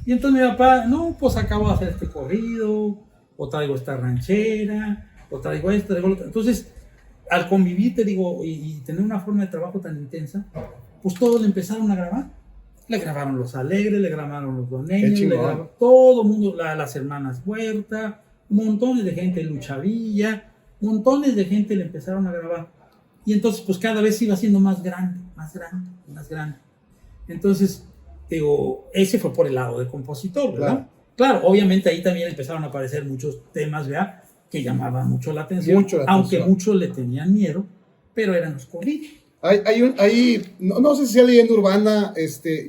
Y entonces mi papá, pues acabo de hacer este corrido, o traigo esta ranchera, o traigo esto, traigo lo otro. Entonces, al convivir, te digo, y tener una forma de trabajo tan intensa, pues todos le empezaron a grabar. Le grabaron Los Alegres, le grabaron Los Qué Doneños, le chingón. grabaron todo el mundo, las hermanas Huerta, montones de gente, Lucha Villa, montones de gente le empezaron a grabar. Y entonces, pues cada vez iba siendo más grande, más grande, más grande. Entonces, digo, ese fue por el lado de compositor, ¿verdad? Claro, obviamente ahí también empezaron a aparecer muchos temas, ¿verdad? Que llamaban mucho la atención, aunque muchos le tenían miedo, pero eran los corridos. No sé si sea leyenda urbana,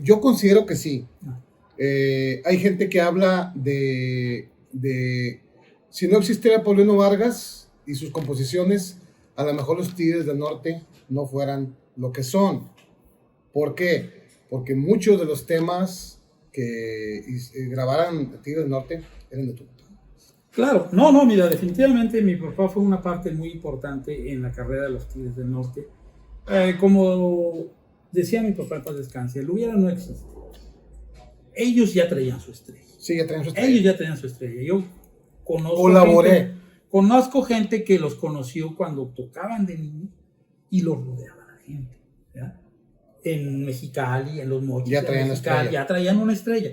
yo considero que sí. Hay gente que habla de si no existiera Paulino Vargas y sus composiciones, a lo mejor los Tigres del Norte no fueran lo que son. ¿Por qué? Porque muchos de los temas que grabaran Tigres del Norte eran de tu papá. Claro, no, mira, definitivamente mi papá fue una parte muy importante en la carrera de los Tigres del Norte. Como decía mi papá, para descanse, el hubiera no existe. Ellos ya traían su estrella. Sí, ya traían su estrella. Ellos ya traían su estrella. Yo conozco gente que los conoció cuando tocaban de niños y los rodeaba la gente, ¿verdad? En Mexicali, en Los Mochis, ya traían una estrella.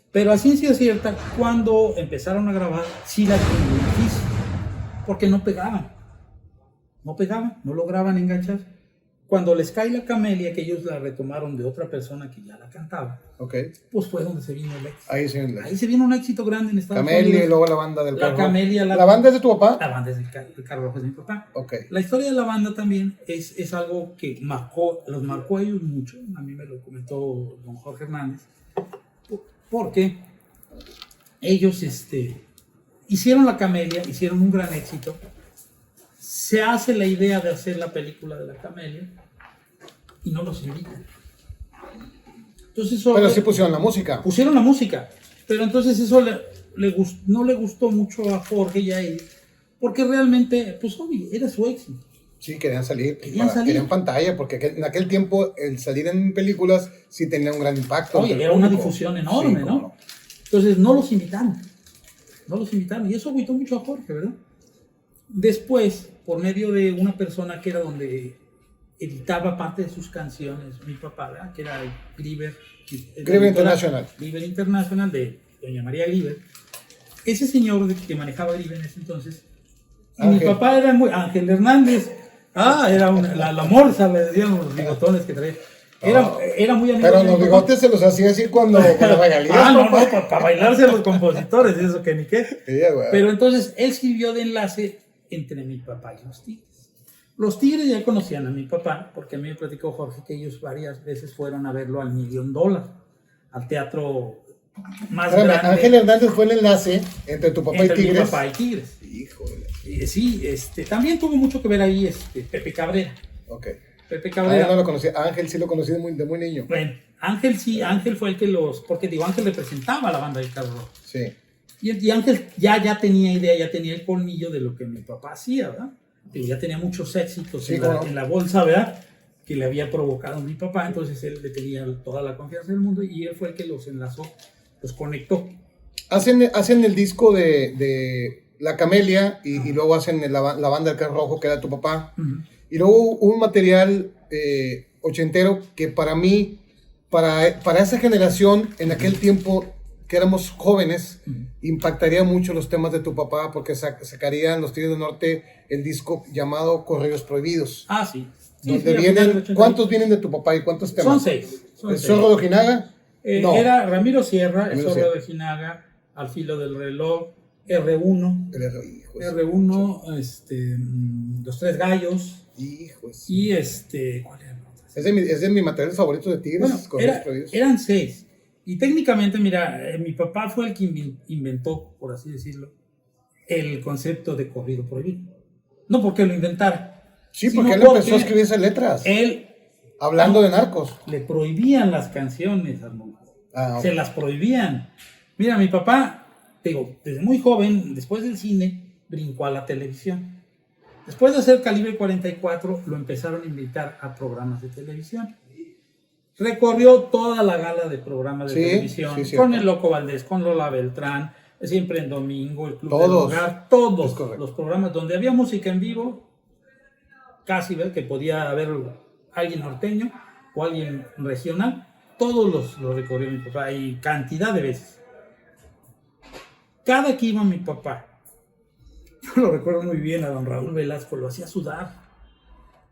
Pero a ciencia cierta, cuando empezaron a grabar, sí la tenían difícil, porque no pegaban, no lograban enganchar. Cuando les cae La Camelia, que ellos la retomaron de otra persona que ya la cantaba, pues fue donde se vino el éxito. Ahí se vino un éxito grande en Estados Unidos. Camelia y luego la banda del Carro. ¿La banda es de tu papá? La banda es del Carro Rojo, es de mi papá. Okay. La historia de la banda también es algo que los marcó a ellos mucho. A mí me lo comentó don Jorge Hernández. Porque ellos hicieron La Camelia, hicieron un gran éxito. Se hace la idea de hacer la película de La Camelia y no los invitan. Entonces, pero sí pusieron la música. Pusieron la música, pero entonces eso no le gustó mucho a Jorge y a él, porque realmente, pues obvio, era su éxito. Sí, querían salir. Querían pantalla, porque en aquel tiempo el salir en películas sí tenía un gran impacto. Oye, era una difusión enorme, sí, ¿no? Entonces no los invitaron, y eso agüitó mucho a Jorge, ¿verdad? Después, por medio de una persona que era donde editaba parte de sus canciones, mi papá, ¿verdad? Que era Gliber International. Gliber International, de doña María Gliber. Ese señor que manejaba Gliber en ese entonces, y mi papá era Ángel Hernández. Era la morsa, le decían los bigotones que traía. Era muy amigo. Pero los bigotes se los hacía así cuando regalía. No, para bailarse a los compositores, eso que ni qué. Sí, bueno. Pero entonces él sirvió de enlace entre mi papá y los Tigres. Los Tigres ya conocían a mi papá, porque a mí me platicó Jorge que ellos varias veces fueron a verlo al $1,000,000, al teatro más grande. Ángel Hernández fue el enlace entre tu papá y Tigres. Mi papá y Tigres. Híjole. Sí, también tuvo mucho que ver ahí Pepe Cabrera. Ok. Pepe Cabrera. No lo conocía. Ángel sí lo conocí de muy niño. Bueno, Ángel sí, Ángel fue el que porque Ángel representaba a la banda del Carro Rojo. Sí. Y Ángel ya tenía idea, ya tenía el colmillo de lo que mi papá hacía, ¿verdad? Ya tenía muchos éxitos sí, en la bolsa, ¿verdad? Que le había provocado mi papá, entonces él le tenía toda la confianza del mundo y él fue el que los enlazó, los conectó. Hacen el disco de La Camelia y luego hacen la banda del Carro Rojo, que era tu papá. Uh-huh. Y luego hubo un material ochentero que para mí, para esa generación, en aquel tiempo que éramos jóvenes, impactaría mucho los temas de tu papá, porque sacarían los Tigres del Norte el disco llamado Correos Prohibidos. Ah, sí. Donde vienen, ¿cuántos vienen de tu papá y cuántos temas? Son 6. ¿El Zorro de Ojinaga? No. Era Ramiro Sierra, el Zorro de Ojinaga, Al Filo del Reloj, R1. R1, Los Tres Gallos. Hijos. Y ¿cuál era? Es de mi material favorito de Tigres. Bueno, eran 6. Y técnicamente, mira, mi papá fue el que inventó, por así decirlo, el concepto de corrido prohibido. No porque lo inventara. Sí, porque él empezó a escribir esas letras. Él, hablando de narcos. Le prohibían las canciones, Arnulfo. Okay. Se las prohibían. Mira, mi papá, desde muy joven, después del cine, brincó a la televisión. Después de hacer Calibre 44, lo empezaron a invitar a programas de televisión. Recorrió toda la gala de programas de televisión, con el Loco Valdés, con Lola Beltrán, Siempre en Domingo, el Club del Hogar, todos los programas donde había música en vivo, casi ver que podía haber alguien norteño o alguien regional, todos los recorrió mi papá y cantidad de veces. Cada que iba mi papá, yo lo recuerdo muy bien a don Raúl Velasco, lo hacía sudar.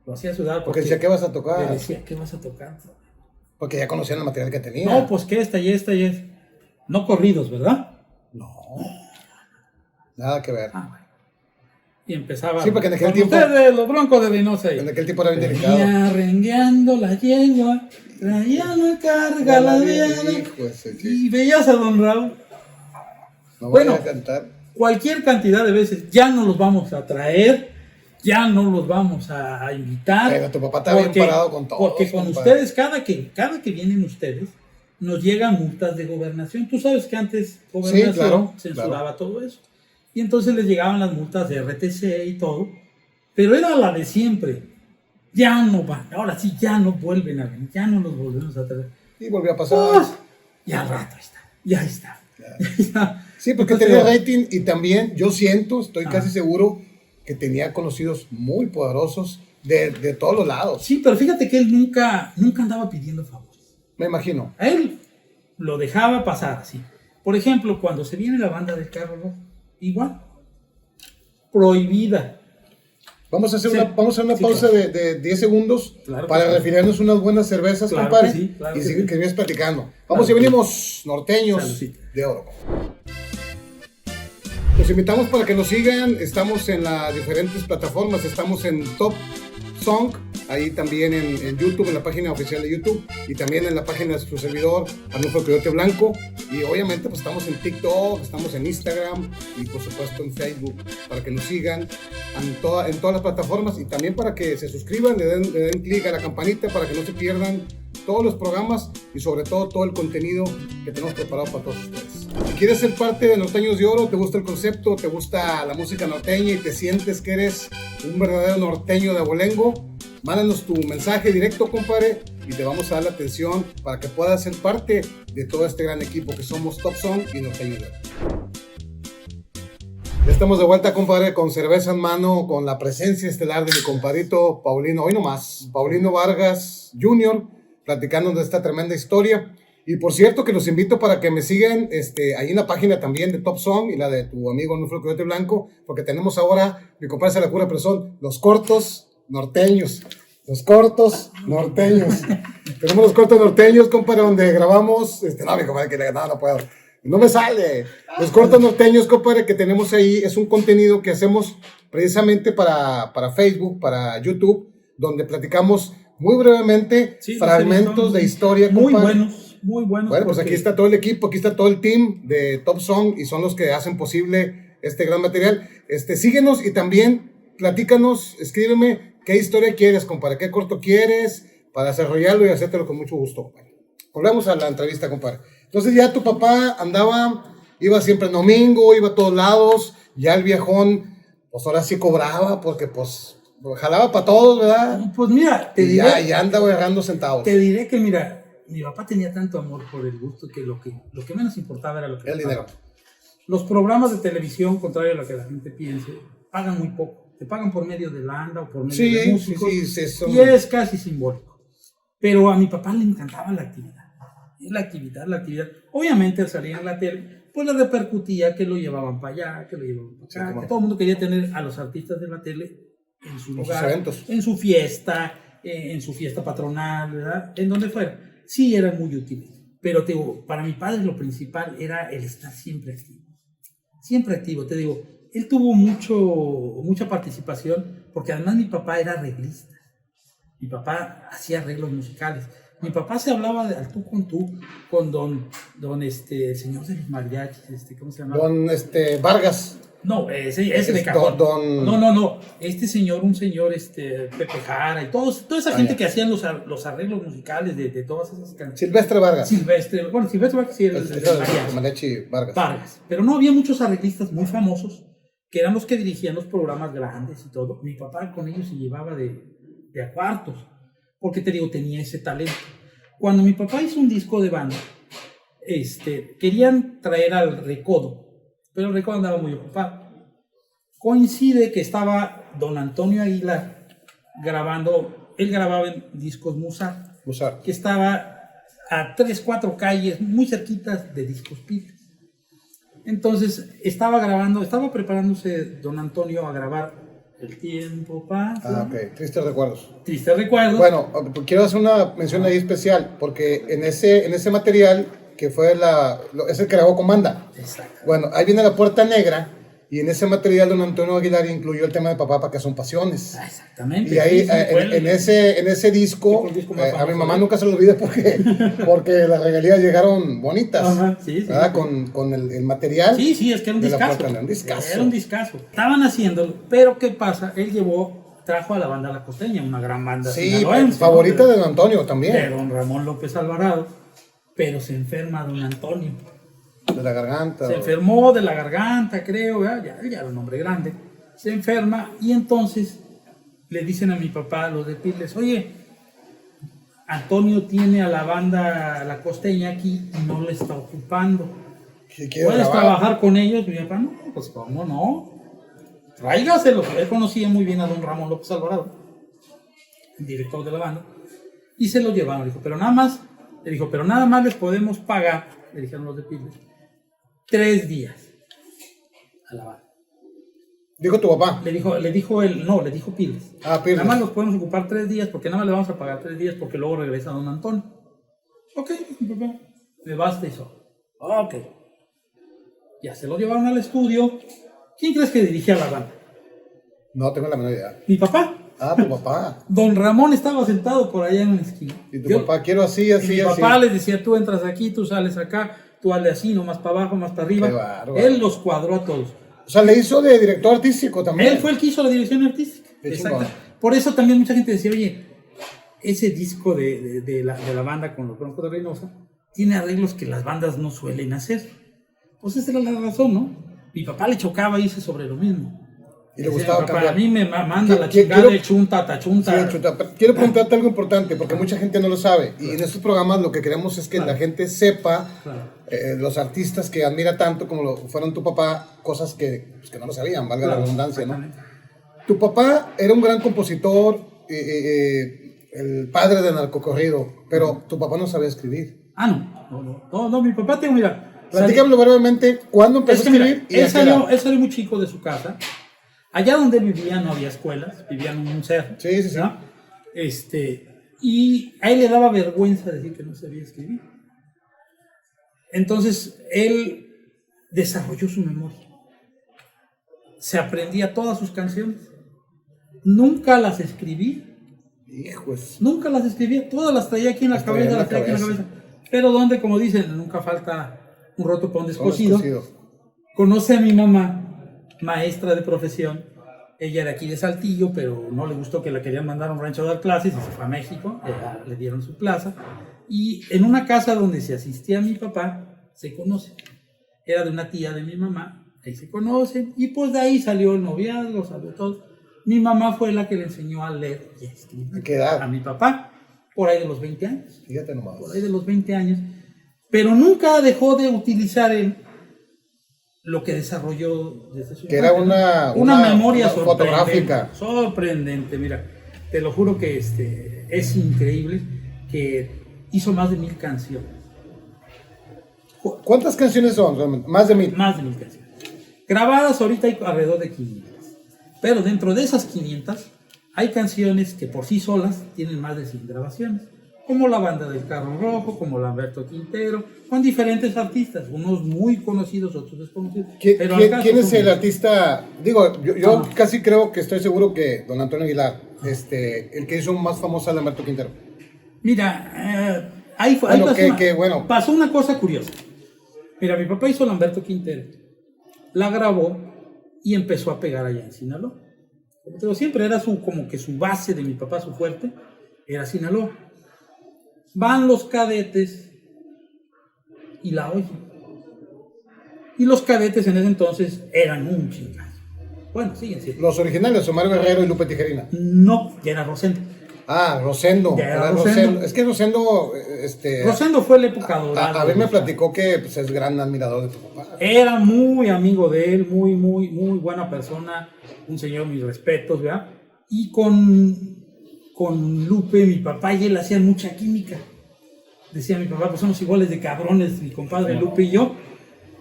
Lo hacía sudar Porque decía, ¿qué vas a le tocar? decía, ¿qué vas a tocar? Porque ya conocían el material que tenía. No, pues que esta y esta y esta. No corridos, ¿verdad? No. Nada que ver. Ah, bueno. Y empezaba. Sí, porque en aquel con tiempo- ustedes, los Broncos de Reynosa. En aquel tiempo era bien delicado. Venía rengueando la yegua, traía la carga, la viana. Hijo ese, sí. Y veías a don Raúl. No Bueno. voy a cantar. Cualquier cantidad de veces ya no los vamos a traer, ya no los vamos a invitar. Pero tu papá está bien parado con todos, Porque con compadre. ustedes, cada que vienen ustedes, nos llegan multas de gobernación. Tú sabes que antes gobernación claro, censuraba todo eso. Y entonces les llegaban las multas de RTC y todo. Pero era la de siempre. Ya no van, ahora sí, ya no vuelven a venir, ya no los volvemos a traer. Y volvió a pasar. Pues, ya al rato está, ya está. Ya está. Sí, porque Entonces, tenía rating y también yo siento, estoy Ah. casi seguro que tenía conocidos muy poderosos de todos los lados. Sí, pero fíjate que él nunca andaba pidiendo favores. Me imagino. A él lo dejaba pasar así. Por ejemplo, cuando se viene la banda del carro rojo, igual, prohibida. Vamos a hacer Sí. una Sí, pausa claro. de 10 segundos Claro que para sí. refirarnos unas buenas cervezas, Claro compadre. que sí, claro y que seguir sí. que vienes platicando. Vamos Claro y que venimos, norteños Saludcita. de oro. Los invitamos para que nos sigan. Estamos en las diferentes plataformas. Estamos en Top Song, ahí también en YouTube, en la página oficial de YouTube, y también en la página de su servidor, Arnulfo Coyote Blanco. Y obviamente pues estamos en TikTok, estamos en Instagram y por supuesto en Facebook, para que nos sigan en todas las plataformas, y también para que se suscriban, le den clic a la campanita para que no se pierdan todos los programas y sobre todo el contenido que tenemos preparado para todos ustedes. Si quieres ser parte de Norteños de Oro, te gusta el concepto, te gusta la música norteña y te sientes que eres un verdadero norteño de abolengo, mándanos tu mensaje directo, compadre, y te vamos a dar la atención para que puedas ser parte de todo este gran equipo que somos Top Song y Norteños de Oro. Ya estamos de vuelta, compadre, con cerveza en mano, con la presencia estelar de mi compadrito Paulino, hoy nomás, Paulino Vargas Jr., platicando de esta tremenda historia. Y por cierto, que los invito para que me sigan ahí en la página también de Top Song y la de tu amigo Arnulfo Coyote Blanco, porque tenemos ahora, mi compadre se la cura, pero son los cortos norteños. Los cortos norteños. Tenemos los cortos norteños, compadre, donde grabamos. No, mi compadre, que no puedo. No me sale. Los cortos norteños, compadre, que tenemos ahí, es un contenido que hacemos precisamente para Facebook, para YouTube, donde platicamos muy brevemente fragmentos de historia, muy compadre. muy buenos. Bueno, pues aquí está todo el equipo, aquí está todo el team de Top Song y son los que hacen posible este gran material. Síguenos y también platícanos, escríbeme qué historia quieres, compadre, qué corto quieres para desarrollarlo y hacértelo con mucho gusto, compadre. Volvemos a la entrevista, compadre. Entonces ya tu papá iba siempre en domingo, iba a todos lados, ya el viejón, pues ahora sí cobraba porque pues jalaba para todos, ¿verdad? Pues mira, Ya andaba agarrando centavos. Te diré que mira, mi papá tenía tanto amor por el gusto que lo que menos importaba era lo que El dinero. Los programas de televisión, contrario a lo que la gente piense, pagan muy poco. Te pagan por medio de la ANDA o por medio de músicos. Y es casi simbólico. Pero a mi papá le encantaba la actividad. La actividad. Obviamente al salir en la tele, pues le repercutía que lo llevaban para allá, que lo llevaban para acá, que todo el mundo quería tener a los artistas de la tele en su lugar, en su fiesta patronal, ¿verdad? En donde fuera. Sí, eran muy útiles. Pero te digo, para mi padre lo principal era el estar siempre activo. Siempre activo, te digo. Él tuvo mucha participación, porque además mi papá era arreglista. Mi papá hacía arreglos musicales. Mi papá se hablaba de al tú con don el señor de los mariachis, ¿cómo se llama? Don Vargas. No, ese de cajón. No. Un señor, Pepe Jara y toda esa gente que hacían los arreglos musicales de todas esas canciones. Silvestre Vargas. Silvestre Vargas sí era el mariachi Vargas. Pero no, había muchos arreglistas muy famosos que eran los que dirigían los programas grandes y todo. Mi papá con ellos se llevaba de a cuartos, porque te digo, tenía ese talento. Cuando mi papá hizo un disco de banda, querían traer al Recodo, pero el Recodo andaba muy ocupado. Coincide que estaba don Antonio Aguilar grabando, él grababa en discos Musar, que estaba a 3, 4 calles muy cerquitas de Discos Piles. Entonces estaba preparándose don Antonio a grabar El tiempo pasa. Ok, tristes recuerdos. Tristes recuerdos. Bueno, quiero hacer una mención ahí especial, porque en ese material, que fue es el que grabó con banda. Exacto. Bueno, ahí viene La Puerta Negra, y en ese material don Antonio Aguilar incluyó el tema de Papá, que son pasiones. Exactamente. Y ahí, sí, en ese disco, fue el disco más a mi famoso, mamá ¿eh? nunca se lo olvide porque las regalías llegaron bonitas. Ajá, sí, ¿verdad? sí. Con el material. Sí, es que era un de La discazo. Puerta Negra, un discazo. Era un discazo. Estaban haciéndolo, pero ¿qué pasa? Él trajo a la banda La Costeña, una gran banda. Sí, sinaloense, favorita ¿no? de don Antonio también. De don Ramón López Alvarado, pero se enferma don Antonio. De la garganta. Se enfermó de la garganta, creo, ¿verdad? Ya era un hombre grande. Se enferma y entonces le dicen a mi papá, los de Piles, oye, Antonio tiene a la banda La Costeña aquí y no le está ocupando. ¿Puedes trabajar con ellos? Mi papá, no, pues cómo no. Tráigaselo. Él conocía muy bien a don Ramón López Alvarado, el director de la banda, y se lo llevaron. Le dijo, pero nada más les podemos pagar, le dijeron los de Piles, 3 días a la banda. Dijo tu papá. Le dijo Piles. Piles. Nada más los podemos ocupar 3 días porque nada más le vamos a pagar 3 días porque luego regresa don Antonio. Ok, mi papá, me basta eso. Ok. Ya se lo llevaron al estudio. ¿Quién crees que dirigía la banda? No tengo la menor idea. Mi papá. Tu papá. Don Ramón estaba sentado por allá en una esquina. Y tu papá, quiero así. Mi papá les decía, tú entras aquí, tú sales acá, tú hazle así, no más para abajo, más para arriba. Qué bárbaro. Él los cuadró a todos. O sea, le hizo de director artístico también. Él fue el que hizo la dirección artística. Exacto. Por eso también mucha gente decía, oye, ese disco de la banda con los Broncos de Reynosa tiene arreglos que las bandas no suelen hacer. Pues esa era la razón, ¿no? Mi papá le chocaba irse sobre lo mismo. Y le gustaba cambiar. A mí me manda la chingada chingada de chunta, tachunta. Sí, quiero preguntarte algo importante, porque mucha gente no lo sabe. Y en estos programas lo que queremos es que la gente sepa, los artistas que admira tanto como fueron tu papá, cosas que no lo sabían, valga la redundancia, ¿no? Tu papá era un gran compositor, el padre del narcocorrido, pero tu papá no sabía escribir. No, mi papá mira. Platícame brevemente cuándo empezó a escribir. Él salió muy chico de su casa. Allá donde él vivía no había escuelas, vivía en un cerro. Sí. ¿no? Y a él le daba vergüenza decir que no sabía escribir. Entonces él desarrolló su memoria. Se aprendía todas sus canciones. Nunca las escribí. Hijos. Nunca las escribía, todas las traía aquí en la cabeza, Pero donde, como dicen, nunca falta un roto para un descosido. Conoce a mi mamá, maestra de profesión. Ella de aquí de Saltillo, pero no le gustó que la querían mandar a un rancho a dar clases y se fue a México. Le dieron su plaza. Y en una casa donde se asistía a mi papá, se conoce. Era de una tía de mi mamá, ahí se conocen. Y pues de ahí salió el noviazgo, salió todo. Mi mamá fue la que le enseñó a leer y a escribir. ¿A qué edad? A mi papá, por ahí de los 20 años. Fíjate nomás. Por ahí de los 20 años. Pero nunca dejó de utilizar lo que desarrolló desde su que era una memoria fotográfica. Sorprendente, mira. Te lo juro que es increíble que hizo más de 1000 canciones. ¿Cuántas canciones son realmente? Más de 1000. Más de 1000 canciones. Grabadas ahorita hay alrededor de 500. Pero dentro de esas 500 hay canciones que por sí solas tienen más de 100 grabaciones. Como la banda del Carro Rojo, como Lamberto Quintero, con diferentes artistas, unos muy conocidos, otros desconocidos. ¿Quién es el artista? Digo, yo casi creo que estoy seguro que don Antonio Aguilar, el que hizo más famosa a Lamberto Quintero. Mira, pasó una cosa curiosa. Mira, mi papá hizo Lamberto Quintero, la grabó y empezó a pegar allá en Sinaloa. Pero siempre era como que su base de mi papá, su fuerte, era Sinaloa. Van los Cadetes y la oyen. Y los Cadetes en ese entonces eran un chingazo. Bueno, siguen siendo. Los originales, Omar Guerrero y Lupe Tijerina. No, ya era Rosendo. Rosendo. Era Rosendo. Es que Rosendo... Rosendo fue la época dorada. A ver, me platicó que pues, es gran admirador de tu papá. Era muy amigo de él, muy buena persona, un señor, mis respetos, ¿verdad? Y con Lupe, mi papá y él hacían mucha química. decía mi papá, pues somos iguales de cabrones, mi compadre Lupe y yo.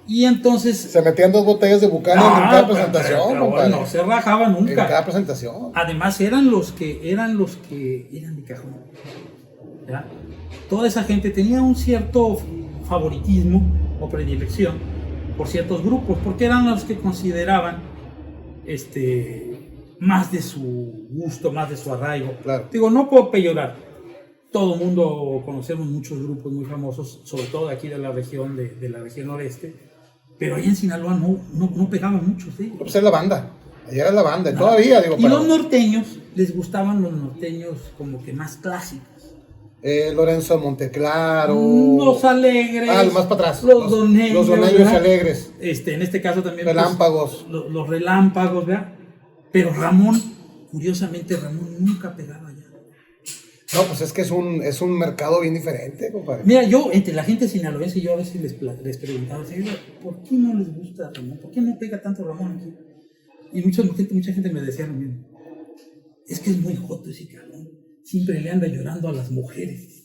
Y entonces... Se metían 2 botellas de Buchanan en cada presentación, pero compadre. no se rajaba nunca. En cada presentación. Además eran los que eran de cajón. ¿Ya? Toda esa gente tenía un cierto favoritismo o predilección por ciertos grupos, porque eran los que consideraban más de su gusto, más de su arraigo. Claro. Digo, no puedo peyorar. Todo el mundo conocemos muchos grupos muy famosos, sobre todo de aquí de la región, de la región noreste, pero ahí en Sinaloa no pegaban muchos de ellos. Pues es la banda. Allá era la banda, y todavía, digo. Y los norteños, les gustaban los norteños como que más clásicos. Lorenzo Monteclaro. Los Alegres. Los más para atrás. Los Doneños. Los Doneños Alegres. En este caso también. Relámpagos. Pues, los Relámpagos, ¿verdad? Pero Ramón, curiosamente, Ramón nunca pegaba allá. No, pues es que es un mercado bien diferente, compadre. Mira, yo, entre la gente sinaloense, yo a veces les preguntaba, ¿por qué no les gusta Ramón? ¿Por qué no pega tanto Ramón aquí? Y mucha gente me decía lo mismo. Es que es muy joto ese cabrón. Siempre le anda llorando a las mujeres.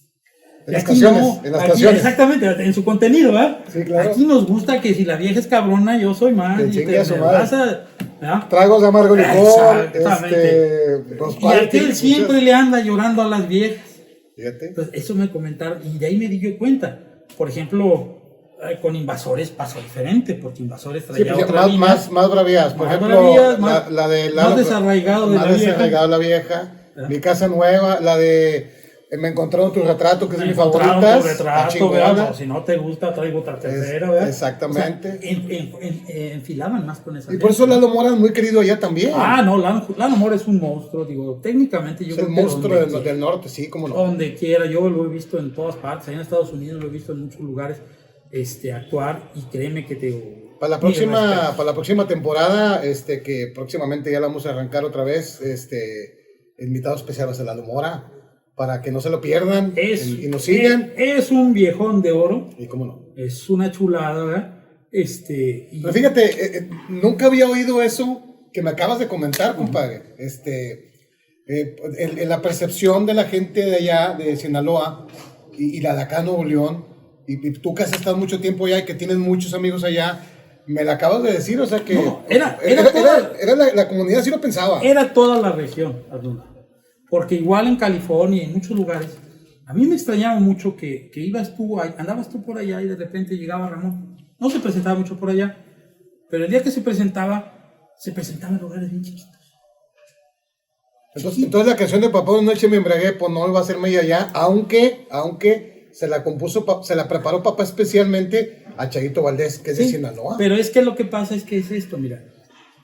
En las canciones, exactamente, en su contenido, ¿verdad? Sí, claro. Aquí nos gusta que si la vieja es cabrona, yo soy más. Que chingue a su madre. ¿verdad? Tragos de amargo licor. Exactamente. Y aquel siempre le anda llorando a las viejas. Fíjate. Entonces, eso me comentaron, y de ahí me di yo cuenta. Por ejemplo, con Invasores pasó diferente, porque Invasores traía otra línea. Más bravías. Por ejemplo, bravías, la de más desarraigado de la vieja. Más desarraigado la vieja. Mi casa nueva, la de Me encontraron tu retrato, que es mi favorita. Tu retrato, ¿verdad? Si no te gusta, traigo otra tercera, ¿verdad? Exactamente. O sea, enfilaban más con esa. Y por eso Lalo Mora es muy querido allá también. No, Lalo Mora es un monstruo, digo, técnicamente yo es el monstruo del norte, sí, como no. Donde quiera, yo lo he visto en todas partes, allá en Estados Unidos lo he visto en muchos lugares actuar, y créeme que te... Para la próxima temporada, que próximamente ya la vamos a arrancar otra vez, invitado especial a Lalo Mora, para que no se lo pierdan y nos sigan. Es un viejón de oro. Y cómo no. Es una chulada, ¿verdad? Pero fíjate, nunca había oído eso que me acabas de comentar, compadre. En la percepción de la gente de allá, de Sinaloa, y la de acá, Nuevo León, y tú que has estado mucho tiempo allá y que tienes muchos amigos allá, me la acabas de decir, o sea que... No, la comunidad sí lo pensaba. Era toda la región, Arnulfo. Porque igual en California y en muchos lugares, a mí me extrañaba mucho que andabas tú por allá y de repente llegaba Ramón. No se presentaba mucho por allá, pero el día que se presentaba en lugares bien chiquitos. Entonces la canción de Papá Noche me embragué, pues no iba a ser media allá, aunque se la preparó papá especialmente a Chayito Valdés, que es de Sinaloa. Pero es que lo que pasa es esto, mira,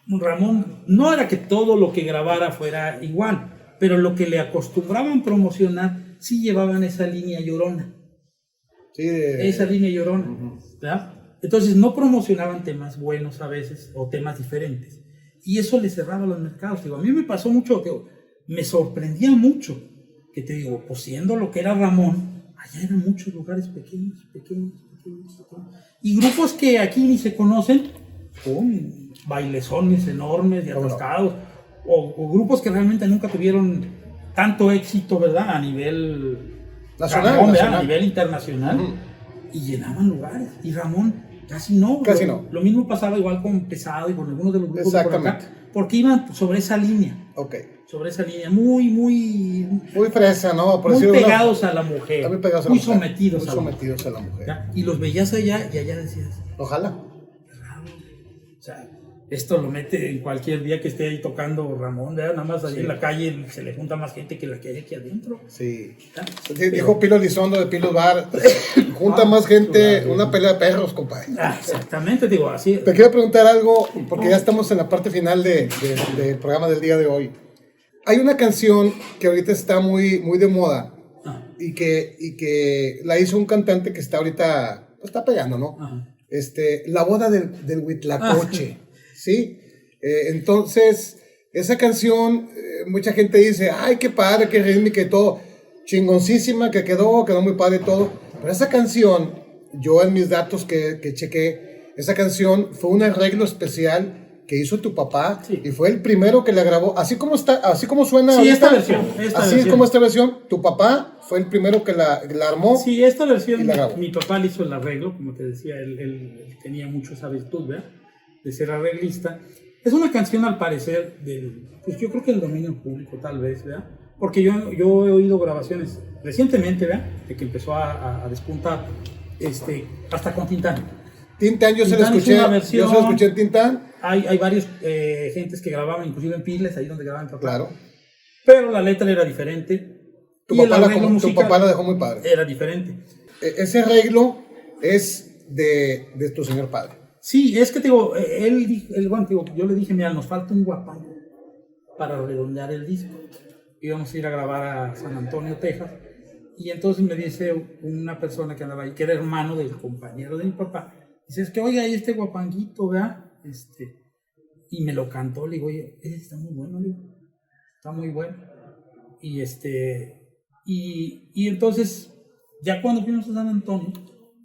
Ramón, no era que todo lo que grabara fuera igual, pero lo que le acostumbraban promocionar, sí llevaban esa línea llorona. Sí, esa línea llorona, ¿verdad? Entonces no promocionaban temas buenos a veces, o temas diferentes. Y eso le cerraba los mercados. Digo, a mí me pasó mucho, me sorprendía mucho, que te digo, pues siendo lo que era Ramón, allá eran muchos lugares pequeños. Y grupos que aquí ni se conocen, con bailezones enormes y atascados. O grupos que realmente nunca tuvieron tanto éxito, ¿verdad? A nivel nacional. A nivel internacional. Y llenaban lugares. Y Ramón casi no. Lo mismo pasaba igual con Pesado y con algunos de los grupos de por acá. Porque iban sobre esa línea. Ok. Sobre esa línea. Muy fresa, ¿no? Muy pegados a la mujer. Muy sometidos a la mujer. ¿Ya? Y los veías allá y allá decías... Ojalá. O sea... Esto lo mete en cualquier día que esté ahí tocando Ramón, ¿verdad? Nada más allí en la calle se le junta más gente que la que hay aquí adentro. Sí. Dijo Pilo Lizondo de Pilo Bar, junta más gente, una pelea de perros, compadre. Exactamente, digo, así. Te quiero preguntar algo, porque ya estamos en la parte final del programa del día de hoy. Hay una canción que ahorita está muy de moda, y que la hizo un cantante que está ahorita, está pegando, ¿no? La boda del Huitlacoche. ¿Sí? Entonces, esa canción, mucha gente dice, ay, qué padre, qué rítmica y todo, chingoncísima, que quedó muy padre y todo, pero esa canción, yo en mis datos que chequé, esa canción fue un arreglo especial que hizo tu papá, Sí. y fue el primero que la grabó, así como suena Sí, ahorita, esta versión. así es como esta versión, tu papá fue el primero que la armó. Sí, esta Y versión, la grabó. mi papá le hizo el arreglo, como te decía, él tenía mucho esa virtud, ¿verdad? De ser arreglista. Es una canción, al parecer, pues yo creo que del dominio público, tal vez, ¿verdad? Porque yo he oído grabaciones recientemente, ¿verdad? De que empezó a despuntar, hasta con Tintán. Tintán, yo se lo Tintán hizo escuché, una versión. yo se lo escuché en Tintán. Hay varios gentes que grababan, inclusive en Piles, ahí donde grababan papá. Claro. Pero la letra era diferente. Tu y el papá, arreglo tu musical papá la dejó muy padre. era diferente. Ese arreglo es de tu señor padre. Sí, es que te digo, bueno, te digo, yo le dije, mira, nos falta un guapango para redondear el disco. Íbamos a ir a grabar a San Antonio, Texas. Y entonces me dice una persona que andaba ahí, que era hermano del compañero de mi papá. Dice, es que oiga, ahí este guapanguito, ¿verdad? Y me lo cantó, le digo, oye, ese está muy bueno, le digo, está muy bueno. Y y entonces, ya cuando fuimos a San Antonio,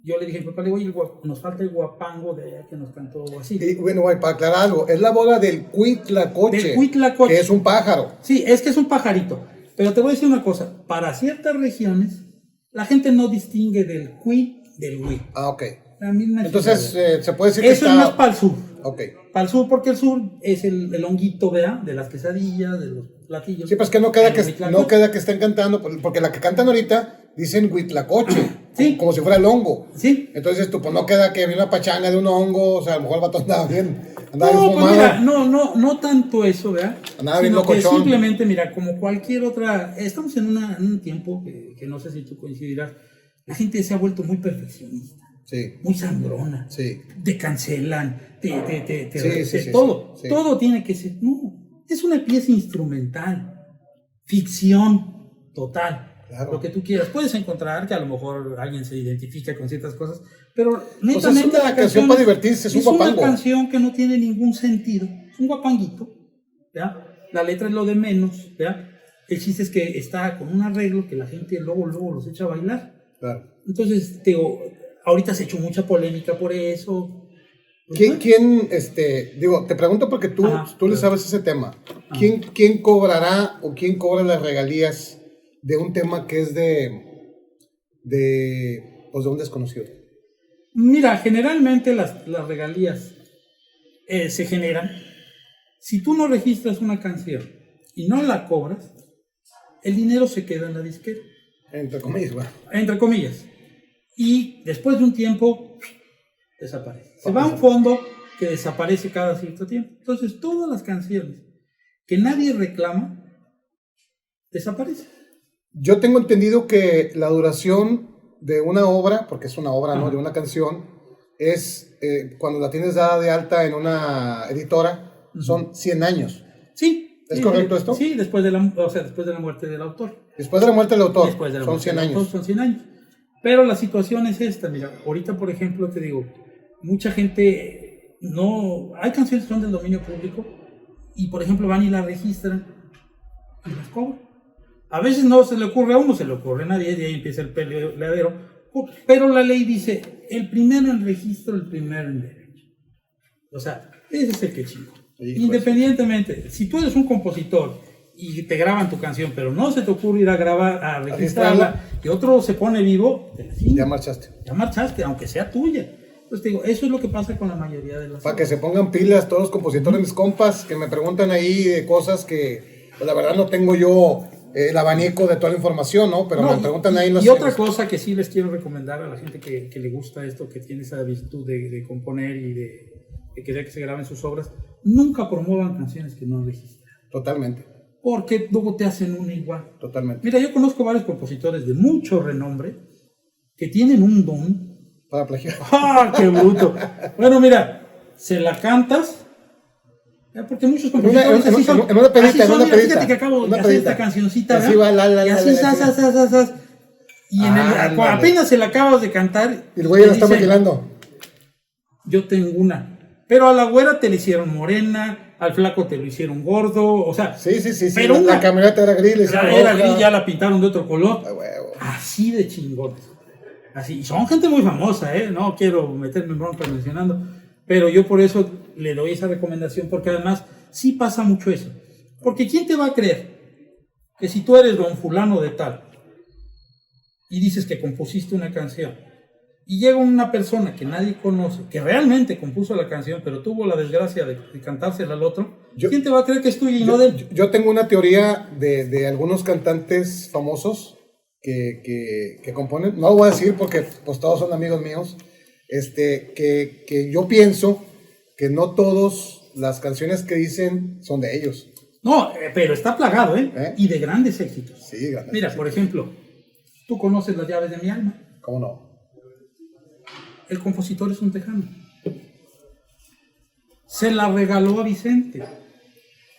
yo le dije a mi papá, le digo, oye, nos falta el guapango de allá que nos cantó así. Y bueno, para aclarar algo, es la boda del Cuitlacoche. Del Cuitlacoche. Que es un pájaro. Sí, es que es un pajarito. Pero te voy a decir una cosa, para ciertas regiones, la gente no distingue del cuit del huit. Ah, ok. La misma Entonces, se puede decir eso que es más está... para el sur. Ok. Para el sur, porque el sur es el honguito, ¿verdad? De las quesadillas, de los platillos. Sí, pues que no queda El que Huitlacoche. estén cantando, porque la que cantan ahorita dicen Huitlacoche, Sí. como si fuera el hongo. Sí. Entonces, pues no queda que viene una pachanga de un hongo, o sea, a lo mejor el vato andaba bien No, pues fumado. mira, no tanto eso, ¿verdad? Andaba bien Sino que locochón. simplemente, mira, como cualquier otra, estamos en un tiempo que no sé si tú coincidirás, la gente se ha vuelto muy perfeccionista, Sí, muy sangrona, sí. te cancelan, Sí, todo, sí. todo tiene que ser, no, es una pieza instrumental, ficción total. Claro. Lo que tú quieras. Puedes encontrar que a lo mejor alguien se identifica con ciertas cosas, pero Pues netamente es una canción para divertirse, es un guapango. una canción que no tiene ningún sentido. Es un guapanguito, ¿ya? La letra es lo de menos, ¿ya? El chiste es que está con un arreglo que la gente luego los echa a bailar. Claro. Entonces, te digo, ahorita se ha hecho mucha polémica por eso. ¿Quién, digo, te pregunto porque tú le sabes ese tema. ¿Quién cobrará o quién cobra las regalías de un tema que es de un desconocido? Mira, generalmente las regalías se generan. Si tú no registras una canción y no la cobras, el dinero se queda en la disquera. Entre comillas, bueno. Entre comillas. Y después de un tiempo, desaparece. Se va a un fondo que desaparece cada cierto tiempo. Entonces, todas las canciones que nadie reclama, desaparecen. Yo tengo entendido que la duración de una obra, porque es una obra, ¿no? De una canción, es cuando la tienes dada de alta en una editora, son 100 años. Sí. ¿Es correcto esto? Sí, después de la muerte del autor. Después de la muerte del autor, Después de la son muerte 100 del años. autor, son 100 años. Pero la situación es esta, mira, ahorita por ejemplo te digo, mucha gente hay canciones que son del dominio público y por ejemplo van y las registran y las cobran. A veces no se le ocurre a uno, se le ocurre a nadie y ahí empieza el peleadero, pero la ley dice, el primero en registro, el primero en derecho. O sea, ese es el que chingo. Independientemente, si tú eres un compositor y te graban tu canción, pero no se te ocurre ir a grabar, a registrarla, y otro se pone vivo, te la chingas. Ya marchaste, aunque sea tuya. Entonces te digo, eso es lo que pasa con la mayoría de las Para que se pongan pilas todos los compositores, mis compas, que me preguntan ahí de cosas que, pues, la verdad no tengo yo el abanico de toda la información, ¿no? Pero me preguntan ahí. Y otra cosa que sí les quiero recomendar a la gente que le gusta esto, que tiene esa virtud de componer y de querer que se graben sus obras, nunca promuevan canciones que no registran. Totalmente. Porque luego te hacen una igual. Totalmente. Mira, yo conozco varios compositores de mucho renombre que tienen un don. Para plagiar. ¡Ah, qué bruto! Bueno, mira, se la cantas, porque muchos compositores así son. En una pedita, en una pedita. Fíjate que acabo de hacer esta cancioncita, así va, y así, sas. Y apenas se la acabas de cantar. Y el güey la está maquilando. Yo tengo una. Pero a la güera te la hicieron morena, al flaco te lo hicieron gordo, o sea. Sí. Pero la camioneta era gris. Era gris, ya la pintaron de otro color. Ay, huevo. Así de chingones. Así. Y son gente muy famosa, ¿eh? No quiero meterme en bronca mencionando. Pero yo por eso le doy esa recomendación porque además sí pasa mucho eso. Porque ¿quién te va a creer que si tú eres don fulano de tal y dices que compusiste una canción y llega una persona que nadie conoce, que realmente compuso la canción, pero tuvo la desgracia de cantársela al otro, ¿quién te va a creer que es tuya y no de él? Yo tengo una teoría de algunos cantantes famosos que componen, no lo voy a decir porque pues todos son amigos míos, que yo pienso que no todas las canciones que dicen son de ellos. No, pero está plagado, ¿eh? Y de grandes éxitos. Sí, grandes. Mira, por ejemplo, ¿tú conoces Las llaves de mi alma? ¿Cómo no? El compositor es un tejano. Se la regaló a Vicente,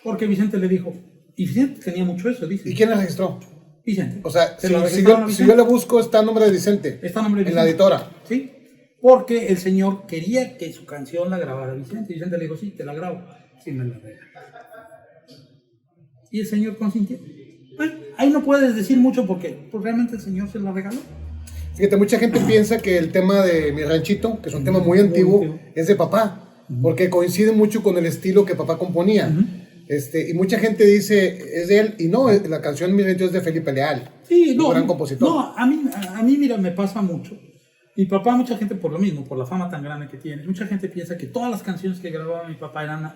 porque Vicente le dijo, y Vicente tenía mucho eso, dice. ¿Y quién la registró? Vicente. O sea, Se la si registraron a Vicente. yo le busco, está el nombre de Vicente. Está el nombre de en Vicente. la editora. Sí, porque el señor quería que su canción la grabara Vicente. Y Vicente le dijo, sí, te la grabo. Sí, me la regalas. Y el señor consintió. Bueno, ahí no puedes decir mucho porque pues, realmente el señor se la regaló. Fíjate, mucha gente piensa que el tema de Mi Ranchito, que es un tema muy antiguo, es de papá, porque coincide mucho con el estilo que papá componía. Y mucha gente dice, es de él, y no, la canción Mi Ranchito es de Felipe Leal, sí, no, un gran compositor. No, a mí, mira, me pasa mucho. Mi papá, mucha gente por lo mismo, por la fama tan grande que tiene, mucha gente piensa que todas las canciones que grababa mi papá eran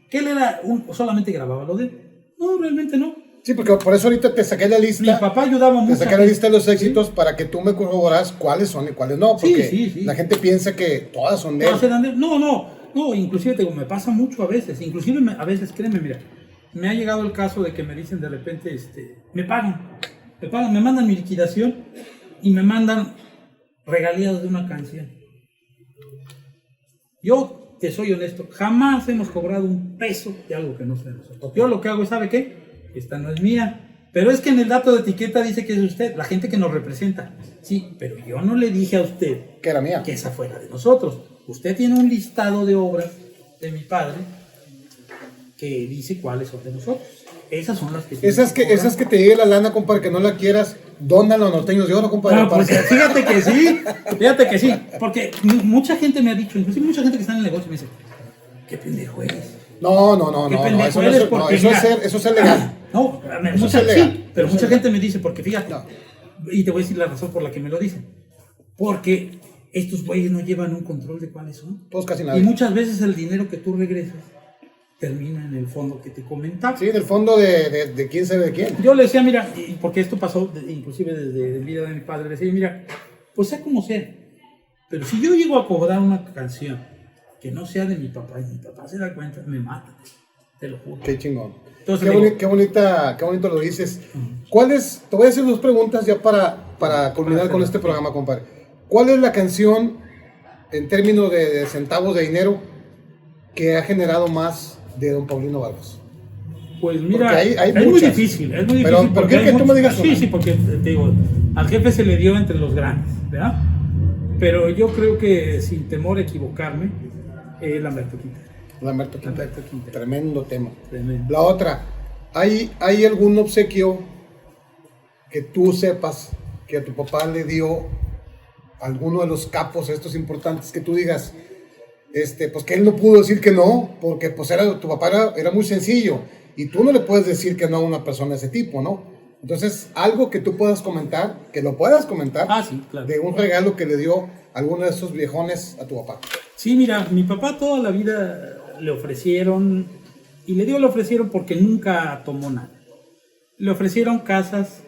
que él era solamente grababa lo de él. No, realmente no. Sí, porque por eso ahorita te saqué la lista. Mi papá ayudaba mucho. Te saqué la lista de los éxitos para que tú me corroboras cuáles son y cuáles no, porque sí. la gente piensa que todas son de él. No, inclusive te digo, me pasa mucho a veces, inclusive a veces, créeme, mira, me ha llegado el caso de que me dicen de repente, me pagan, me mandan mi liquidación y me mandan regalías de una canción. Yo te soy honesto, jamás hemos cobrado un peso de algo que no sea de nosotros. Yo lo que hago es, ¿sabe qué? Esta no es mía, pero es que en el dato de etiqueta dice que es de usted, la gente que nos representa. Sí, pero yo no le dije a usted que era mía, que esa fuera de nosotros. Usted tiene un listado de obras de mi padre que dice cuáles son de nosotros. Esas son las que... Esas que te llegue la lana, compadre, que no la quieras, donan los norteños de oro, compadre. No, pues, fíjate que sí, porque mucha gente me ha dicho, inclusive mucha gente que está en el negocio me dice, qué pendejo eres. No, eso es legal. No, pero mucha gente me dice, porque fíjate, y te voy a decir la razón por la que me lo dicen, porque estos güeyes no llevan un control de cuáles son. Todos casi nada. Y muchas veces el dinero que tú regresas termina en el fondo que te comentaba. Sí, en el fondo de quién sabe de quién. Yo le decía, mira, porque esto pasó inclusive desde la vida de mi padre, le decía, mira, pues sea como sea, pero si yo llego a cobrar una canción que no sea de mi papá y mi papá se da cuenta, me mata, te lo juro. Qué chingón. Entonces, qué bonito lo dices. Te voy a hacer dos preguntas ya para culminar con este programa, compadre. ¿Cuál es la canción, en términos de centavos de dinero, que ha generado más de don Paulino Vargas? Pues mira, hay es muy difícil. Pero ¿por qué que tú me digas una? Sí, porque te digo, al jefe se le dio entre los grandes, ¿verdad? Pero yo creo que, sin temor a equivocarme, Lamberto Quintero. Tremendo tema. Tremendo. La otra, ¿hay algún obsequio que tú sepas que a tu papá le dio alguno de los capos estos importantes que tú digas, pues que él no pudo decir que no, porque pues tu papá era muy sencillo y tú no le puedes decir que no a una persona de ese tipo, ¿no? Entonces, algo que tú puedas comentar, que lo puedas comentar, sí, claro, de un regalo que le dio alguno de esos viejones a tu papá. Sí, mira, mi papá toda la vida le ofrecieron, y le ofrecieron porque nunca tomó nada. Le ofrecieron casas,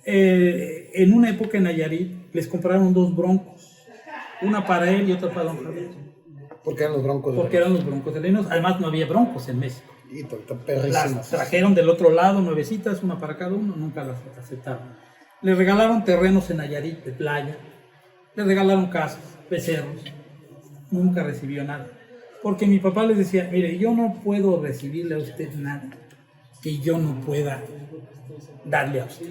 en una época en Nayarit les compraron 2 broncos, una para él y otra para don Javier. ¿Por qué eran los broncos? Porque eran los broncos de Lenos, además no había broncos en México. Y Las trajeron del otro lado, nuevecitas, una para cada uno, nunca las aceptaron. Le regalaron terrenos en Nayarit de playa, le regalaron casas, becerros, nunca recibió nada. Porque mi papá les decía, mire, yo no puedo recibirle a usted nada que yo no pueda darle a usted.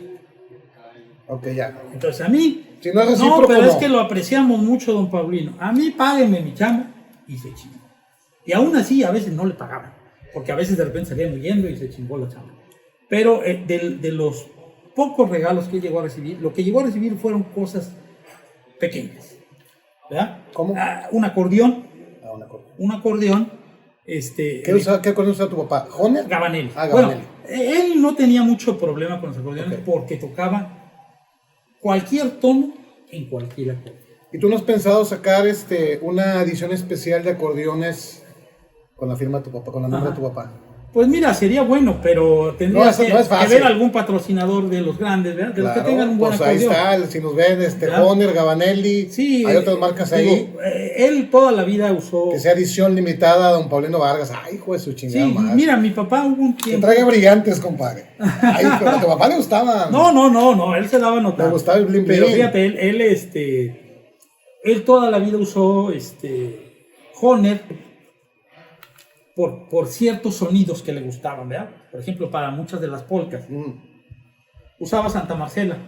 Ok, ya. Entonces a mí, si no, es pero es que lo apreciamos mucho, don Paulino. A mí págueme mi chamba y se chingó. Y aún así a veces no le pagaban, porque a veces de repente salían huyendo y se chingó la chamba. Pero de los pocos regalos que llegó a recibir, lo que llegó a recibir fueron cosas pequeñas, ¿verdad? ¿Cómo? Un acordeón. Un acordeón. Un acordeón ¿Qué acordeón usaba tu papá? ¿Honer? Gabanelli. Gabanelli. Bueno, él no tenía mucho problema con los acordeones, Ok. porque tocaba cualquier tono en cualquier acordeón. ¿Y tú no has pensado sacar una edición especial de acordeones con la firma de tu papá, con la nombre de tu papá? Pues mira, sería bueno, pero tendría No, eso no es que fácil. ver algún patrocinador de los grandes, ¿verdad? De los que tengan un buen pues ahí acordeón. está, si nos ven, ¿Verdad? Honer, Gabanelli, Sí, hay otras marcas ahí, digo, él toda la vida usó. que sea edición limitada, don Paulino Vargas, ay, hijo de su chingada Sí, madre. mira, mi papá hubo un Que tiempo. traiga brillantes, compadre. Ay, pero a tu papá le gustaba. No, él se daba a notar. Le gustaba el bling Pero bling. fíjate, él toda la vida usó Honer por ciertos sonidos que le gustaban, ¿verdad? Por ejemplo, para muchas de las polcas. Usaba Santa Marcela,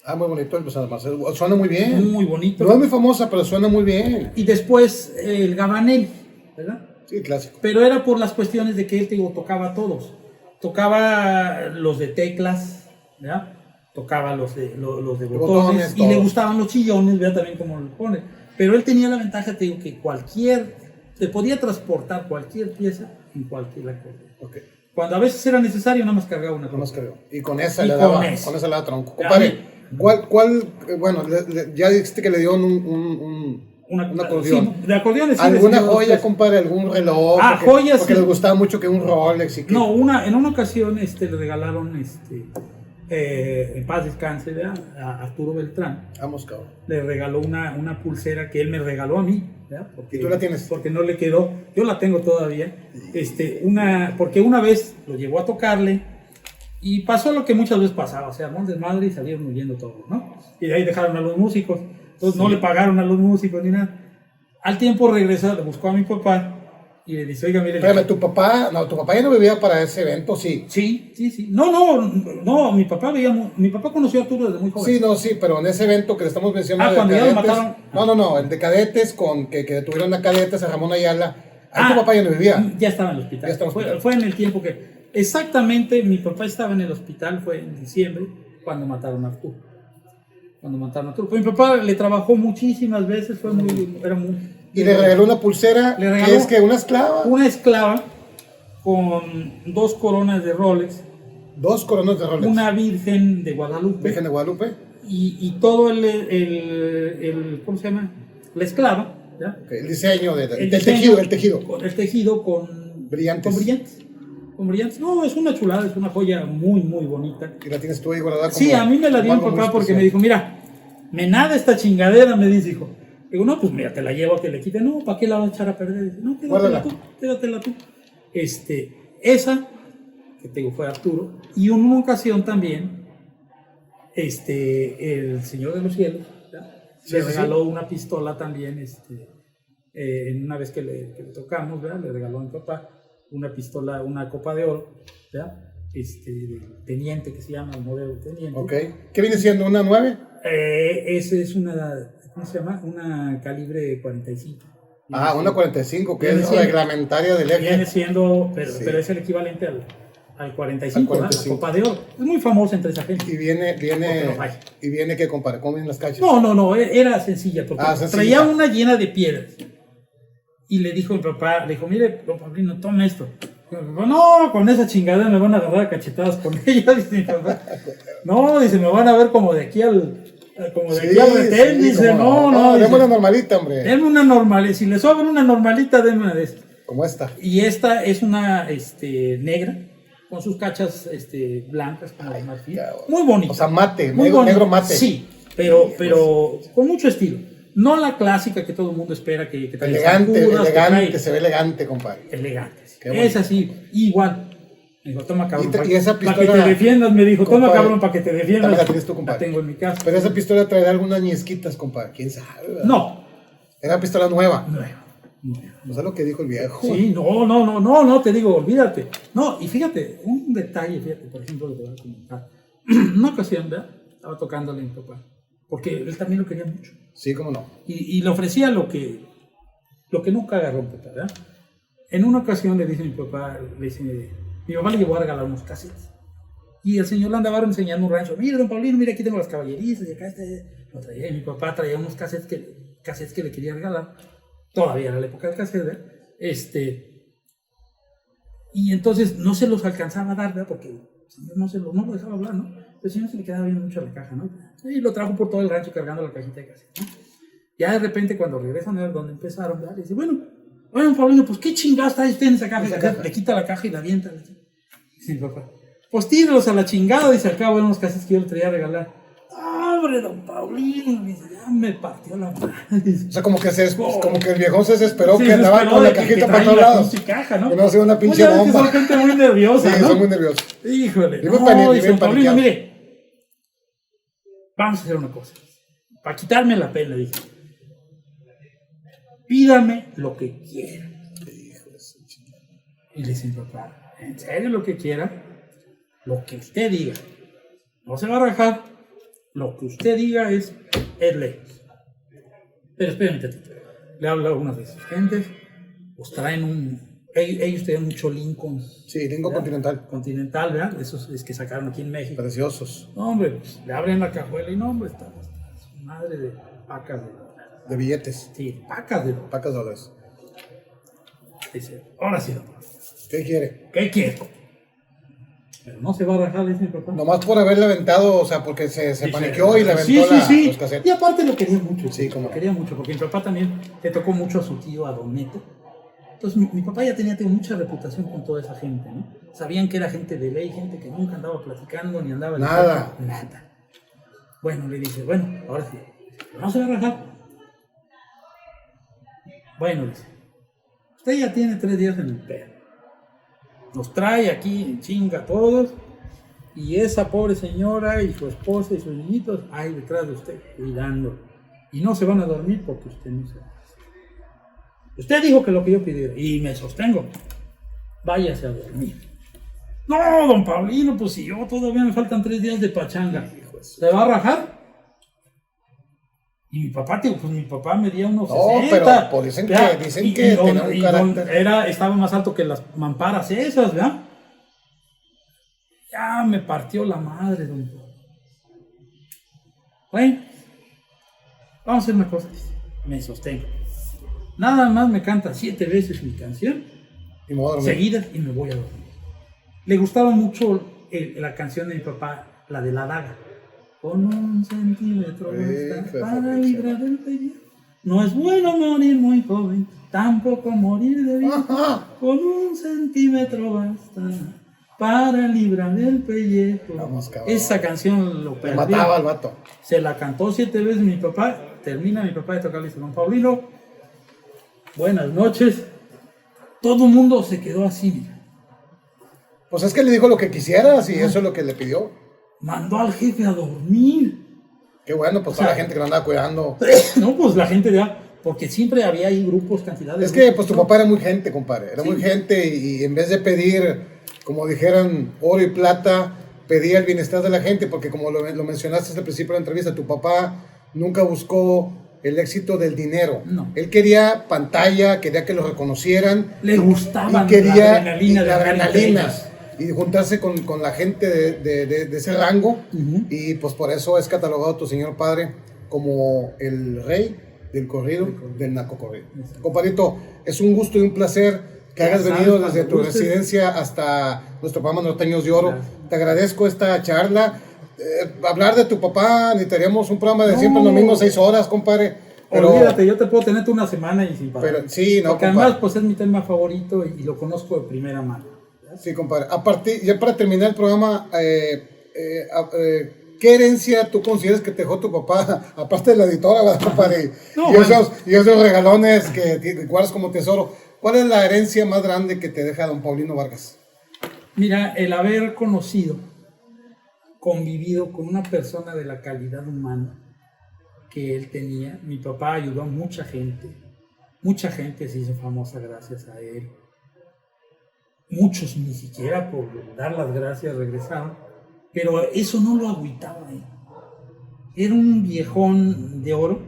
Ah, muy bonito el San Marcelo. Suena muy bien. muy bonito. No es muy famosa, pero suena muy bien. Y después el Gabanelli, ¿verdad? Sí, clásico. Pero era por las cuestiones de que él, te digo, tocaba a todos. Tocaba los de teclas, ¿verdad? Tocaba los de botones, botones, y le todos. gustaban los chillones, ¿verdad? También como lo pone. Pero él tenía la ventaja, te digo, que te podía transportar cualquier pieza en cualquier acordeón. Ok, Cuando a veces era necesario, nada más cargaba una no más cosa. creo. Y con esa Y le con daba, esa. con esa le daba tronco. A Compadre, bueno, ya dijiste que le dio un acordeón. Sí, de acordeones. Sí, ¿Alguna recibió joya, dos, compadre? ¿Algún reloj? Ah, joyas, Porque sí. les gustaba mucho que un Rolex y que... No, en una ocasión le regalaron, en paz descanse, ¿verdad? A Arturo Beltrán. Vamos, cabrón. Le regaló una pulsera que él me regaló a mí, ¿verdad? Porque, ¿Y tú la tienes? Porque no le quedó, yo la tengo todavía, porque una vez lo llevó a tocarle y pasó lo que muchas veces pasaba, o sea, armó un desmadre y salieron huyendo todos, ¿no? Y de ahí dejaron a los músicos, entonces no le pagaron a los músicos ni nada. Al tiempo regresó, le buscó a mi papá y le dice, oiga, mire. Espérame, tu papá ya no vivía para ese evento, sí. Sí. No, mi papá conoció a Arturo desde muy joven. Sí, pero en ese evento que le estamos mencionando de Cuando ya lo cadetes, mataron. no, el de cadetes con que tuvieron a cadetes a Ramón Ayala, ahí tu papá ya no vivía. Ya estaba en el hospital. Ya estaba en el hospital. Fue en el tiempo que, exactamente, mi papá estaba en el hospital, fue en diciembre, cuando mataron a Arturo. Pues mi papá le trabajó muchísimas veces, era muy... Y le regaló una pulsera, Le regaló que es que una esclava. Una esclava con 2 coronas de Rolex, 2 coronas de Rolex. una Virgen de Guadalupe. Virgen de Guadalupe. Y todo ¿cómo se llama? La esclava, ¿ya? Okay, el diseño del diseño, tejido. El tejido con Brillantes. Con brillantes. No, es una chulada, es una joya muy, muy bonita. Y la tienes tú ahí guardada como... Sí, a mí me la dio mi algo muy papá porque especial. me dijo, mira, me nada esta chingadera, me dice, hijo. Digo, no, pues mira, te la llevo a que le quite. No, ¿para qué la vas a echar a perder? Dice, no, quédatela tú. Esa, que te digo, fue Arturo. Y en una ocasión también, el Señor de los Cielos, ¿verdad? Le regaló una pistola también, en una vez que le tocamos, ¿verdad? Le regaló a mi papá una pistola, una copa de oro, ¿verdad? Teniente, que se llama, el modelo Teniente. Ok. ¿Qué viene siendo? ¿Una 9? Ese es una, ¿cómo se llama? Una calibre 45. Una 45, que Viene es siendo- reglamentaria del eje. Viene siendo, pero Sí. es el equivalente al 45, Al ¿verdad? 45. La copa de oro. Es muy famosa entre esa gente. Y viene, Porque no falla. y viene que compare, ¿cómo vienen las cachas? No, era sencilla, porque Sencilla. traía una llena de piedras. Y le dijo mi papá, le dijo, mire, don Pablino, tome esto. Y mi papá, no, con esa chingadera me van a agarrar a cachetadas con ella, dice mi papá. No, dice, me van a ver como de aquí al retén, dice, no. Deme Dice, una normalita, hombre. denme una normalita, si le sobra una normalita, denme una de estas. Como esta. Y esta es una negra, con sus cachas blancas, como de marfil. Muy bonita. O sea, mate, Muy negro mate. Sí, pero con mucho estilo. No la clásica que todo el mundo espera que traiga Elegante, zancudas, que trae- se ve elegante, compadre. Elegante. Qué bonito. Es así, igual. Me dijo, toma cabrón, Y esa para que pistola, te defiendas, me dijo, toma compadre, cabrón, para que te defiendas. también la tienes tú, compadre. La tengo en mi casa. Pero esa pistola traerá algunas ñesquitas, compadre. ¿Quién sabe? ¿Verdad? No. Era pistola nueva. Nueva. O sea, lo que dijo el viejo. Sí, no, te digo, olvídate. No, y fíjate, un detalle, por ejemplo, lo que voy a comentar. Una ocasión, ¿verdad? Estaba tocándole a mi papá, porque él también lo quería mucho. Sí, cómo no. Y le ofrecía lo que nunca agarró un papá, ¿verdad? En una ocasión le dice mi papá, mi mamá le llevó a regalar unos cassettes. Y el señor le andaba enseñando un rancho. Mira, don Paulino, mira, aquí tengo las caballerizas y acá lo traía. Y mi papá traía unos cassettes que le quería regalar. Todavía era la época del cassette, ¿verdad? Y entonces no se los alcanzaba a dar, ¿verdad? Porque el señor no lo dejaba hablar, ¿no? Pero el señor se le quedaba viendo mucho la caja, ¿no? Y lo trajo por todo el rancho cargando la cajita de cassette, ¿no? Ya de repente cuando regresan a ver dónde empezaron, ¿verdad? Le dice, bueno, Paulino, pues qué chingada está usted en esa caja. Le quita la caja y la avienta. Dice mi papá, pues tírelos a la chingada. Dice, acá, bueno, los cassettes que yo le traía a regalar. ¡Hombre, don Paulino! Dice, ya me partió la madre. O sea, como que el viejón se desesperó que andaba con la cajita para todos lados. Caja, ¿no? Que no sea una pinche Muchas bomba. veces son gente muy nerviosa, Sí, ¿no? son muy nerviosos. Híjole. Yo No, me dice don Paulino, paniqueado. mire, vamos a hacer una cosa. Para quitarme la pena, dije, pídame lo que quiera. Y le dice mi papá, ¿en serio lo que quiera? Lo que usted diga. No se va a rajar. Lo que usted diga es ley. Pero espérenme tantito. Le habla a algunas de sus gentes. Pues traen ellos tenían mucho Lincoln. Sí, Lincoln Continental. Continental, ¿verdad? Esos es que sacaron aquí en México. Preciosos. No, hombre, pues, le abren la cajuela y no, hombre, está su madre de pacas De billetes. Sí, pacas de Pacas dólares. Dice, ahora sí, don. ¿Qué quiere? ¿Qué quiere? Pero no se va a rajar, dice mi papá. Nomás por haberle aventado, o sea, porque se paniqueó y le aventó los cassettes. Y aparte lo quería mucho. Sí, como. Lo quería mucho, porque mi papá también le tocó mucho a su tío, a Don Neto. Entonces mi papá ya tenía mucha reputación con toda esa gente, ¿no? Sabían que era gente de ley, gente que nunca andaba platicando ni andaba... Nada. Nada. Bueno, le dice, bueno, ahora sí. No se va a rajar. Bueno, dice, usted ya tiene 3 días en el pedo. Nos trae aquí en chinga a todos. Y esa pobre señora y su esposa y sus niñitos ahí detrás de usted, cuidando. Y no se van a dormir porque usted no se va. Usted dijo que lo que yo pidiera, y me sostengo. Váyase a dormir. No, don Paulino, pues si yo todavía me faltan 3 días de pachanga. ¿Se va a rajar? Y mi papá, tío, pues mi papá medía unos 60. Pero pues dicen que tenía un carácter. Estaba más alto que las mamparas esas, ¿verdad? Ya me partió la madre, don Paulino. Bueno, vamos a hacer una cosa. Me sostengo. Nada más me canta 7 veces mi canción seguidas y me voy a dormir. Le gustaba mucho la canción de mi papá, la de la daga. Con 1 centímetro basta para librar del pellejo. No es bueno morir muy joven, tampoco morir de viejo. Con 1 centímetro basta para librar del pellejo. Vamos, cabrón. Esa canción lo perdió. Mataba al vato. Se la cantó 7 veces mi papá. Termina mi papá de tocar, le dice, don Paulino, buenas noches. Todo el mundo se quedó así, mira. Pues es que le dijo lo que quisieras y eso es lo que le pidió. Mandó al jefe a dormir. Qué bueno, pues toda la gente que lo andaba cuidando. No, pues la gente ya, porque siempre había ahí grupos, cantidades. Es que pues tu papá era muy gente, compadre. Era muy gente y en vez de pedir, como dijeran, oro y plata, pedía el bienestar de la gente, porque como lo mencionaste al principio de la entrevista, tu papá nunca buscó el éxito del dinero. No. Él quería pantalla, quería que lo reconocieran. Le gustaba y quería la adrenalina y juntarse con la gente de ese rango. Uh-huh. Y pues por eso es catalogado tu señor padre como el rey del corrido, del narcocorrido. Compadrito, es un gusto y un placer que hayas venido desde tu residencia hasta nuestro programa Norteños de Oro. Gracias. Te agradezco esta charla. Hablar de tu papá, necesitaríamos un programa de siempre lo mismo, 6 horas, compadre. Pero olvídate, yo te puedo tener una semana y sin parar. Pero sí, no, porque además pues es mi tema favorito y lo conozco de primera mano. Sí, compadre. Ya para terminar el programa, ¿qué herencia tú consideras que te dejó tu papá, aparte de la editora, ¿verdad, compadre? No, y esos regalones que guardas como tesoro. ¿Cuál es la herencia más grande que te deja don Paulino Vargas? Mira, el haber convivido con una persona de la calidad humana que él tenía. Mi papá ayudó a mucha gente se hizo famosa gracias a él. Muchos ni siquiera por dar las gracias regresaron, pero eso no lo agüitaba él. Era un viejón de oro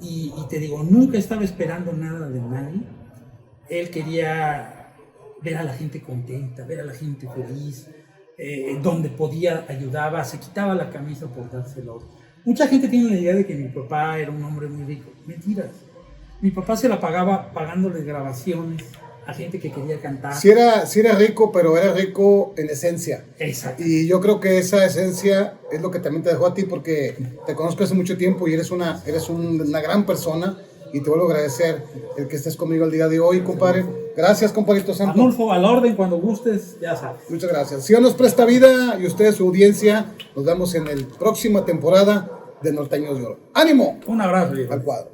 y te digo, nunca estaba esperando nada de nadie. Él quería ver a la gente contenta, ver a la gente feliz. Donde podía ayudaba, se quitaba la camisa por dársela a otro. Mucha gente tiene la idea de que mi papá era un hombre muy rico. Mentiras. Mi papá se la pagaba pagándole grabaciones a gente que quería cantar. Sí era rico, pero era rico en esencia. Exacto. Y yo creo que esa esencia es lo que también te dejó a ti, porque te conozco hace mucho tiempo y eres una gran persona. Y te vuelvo a agradecer el que estés conmigo el día de hoy, compadre. Gracias, compadrito Santo. Arnulfo, al orden, cuando gustes, ya sabes. Muchas gracias. Si Dios nos presta vida y ustedes su audiencia, nos vemos en la próxima temporada de Norteños de Oro. ¡Ánimo! Un abrazo, viejo. Al cuadro.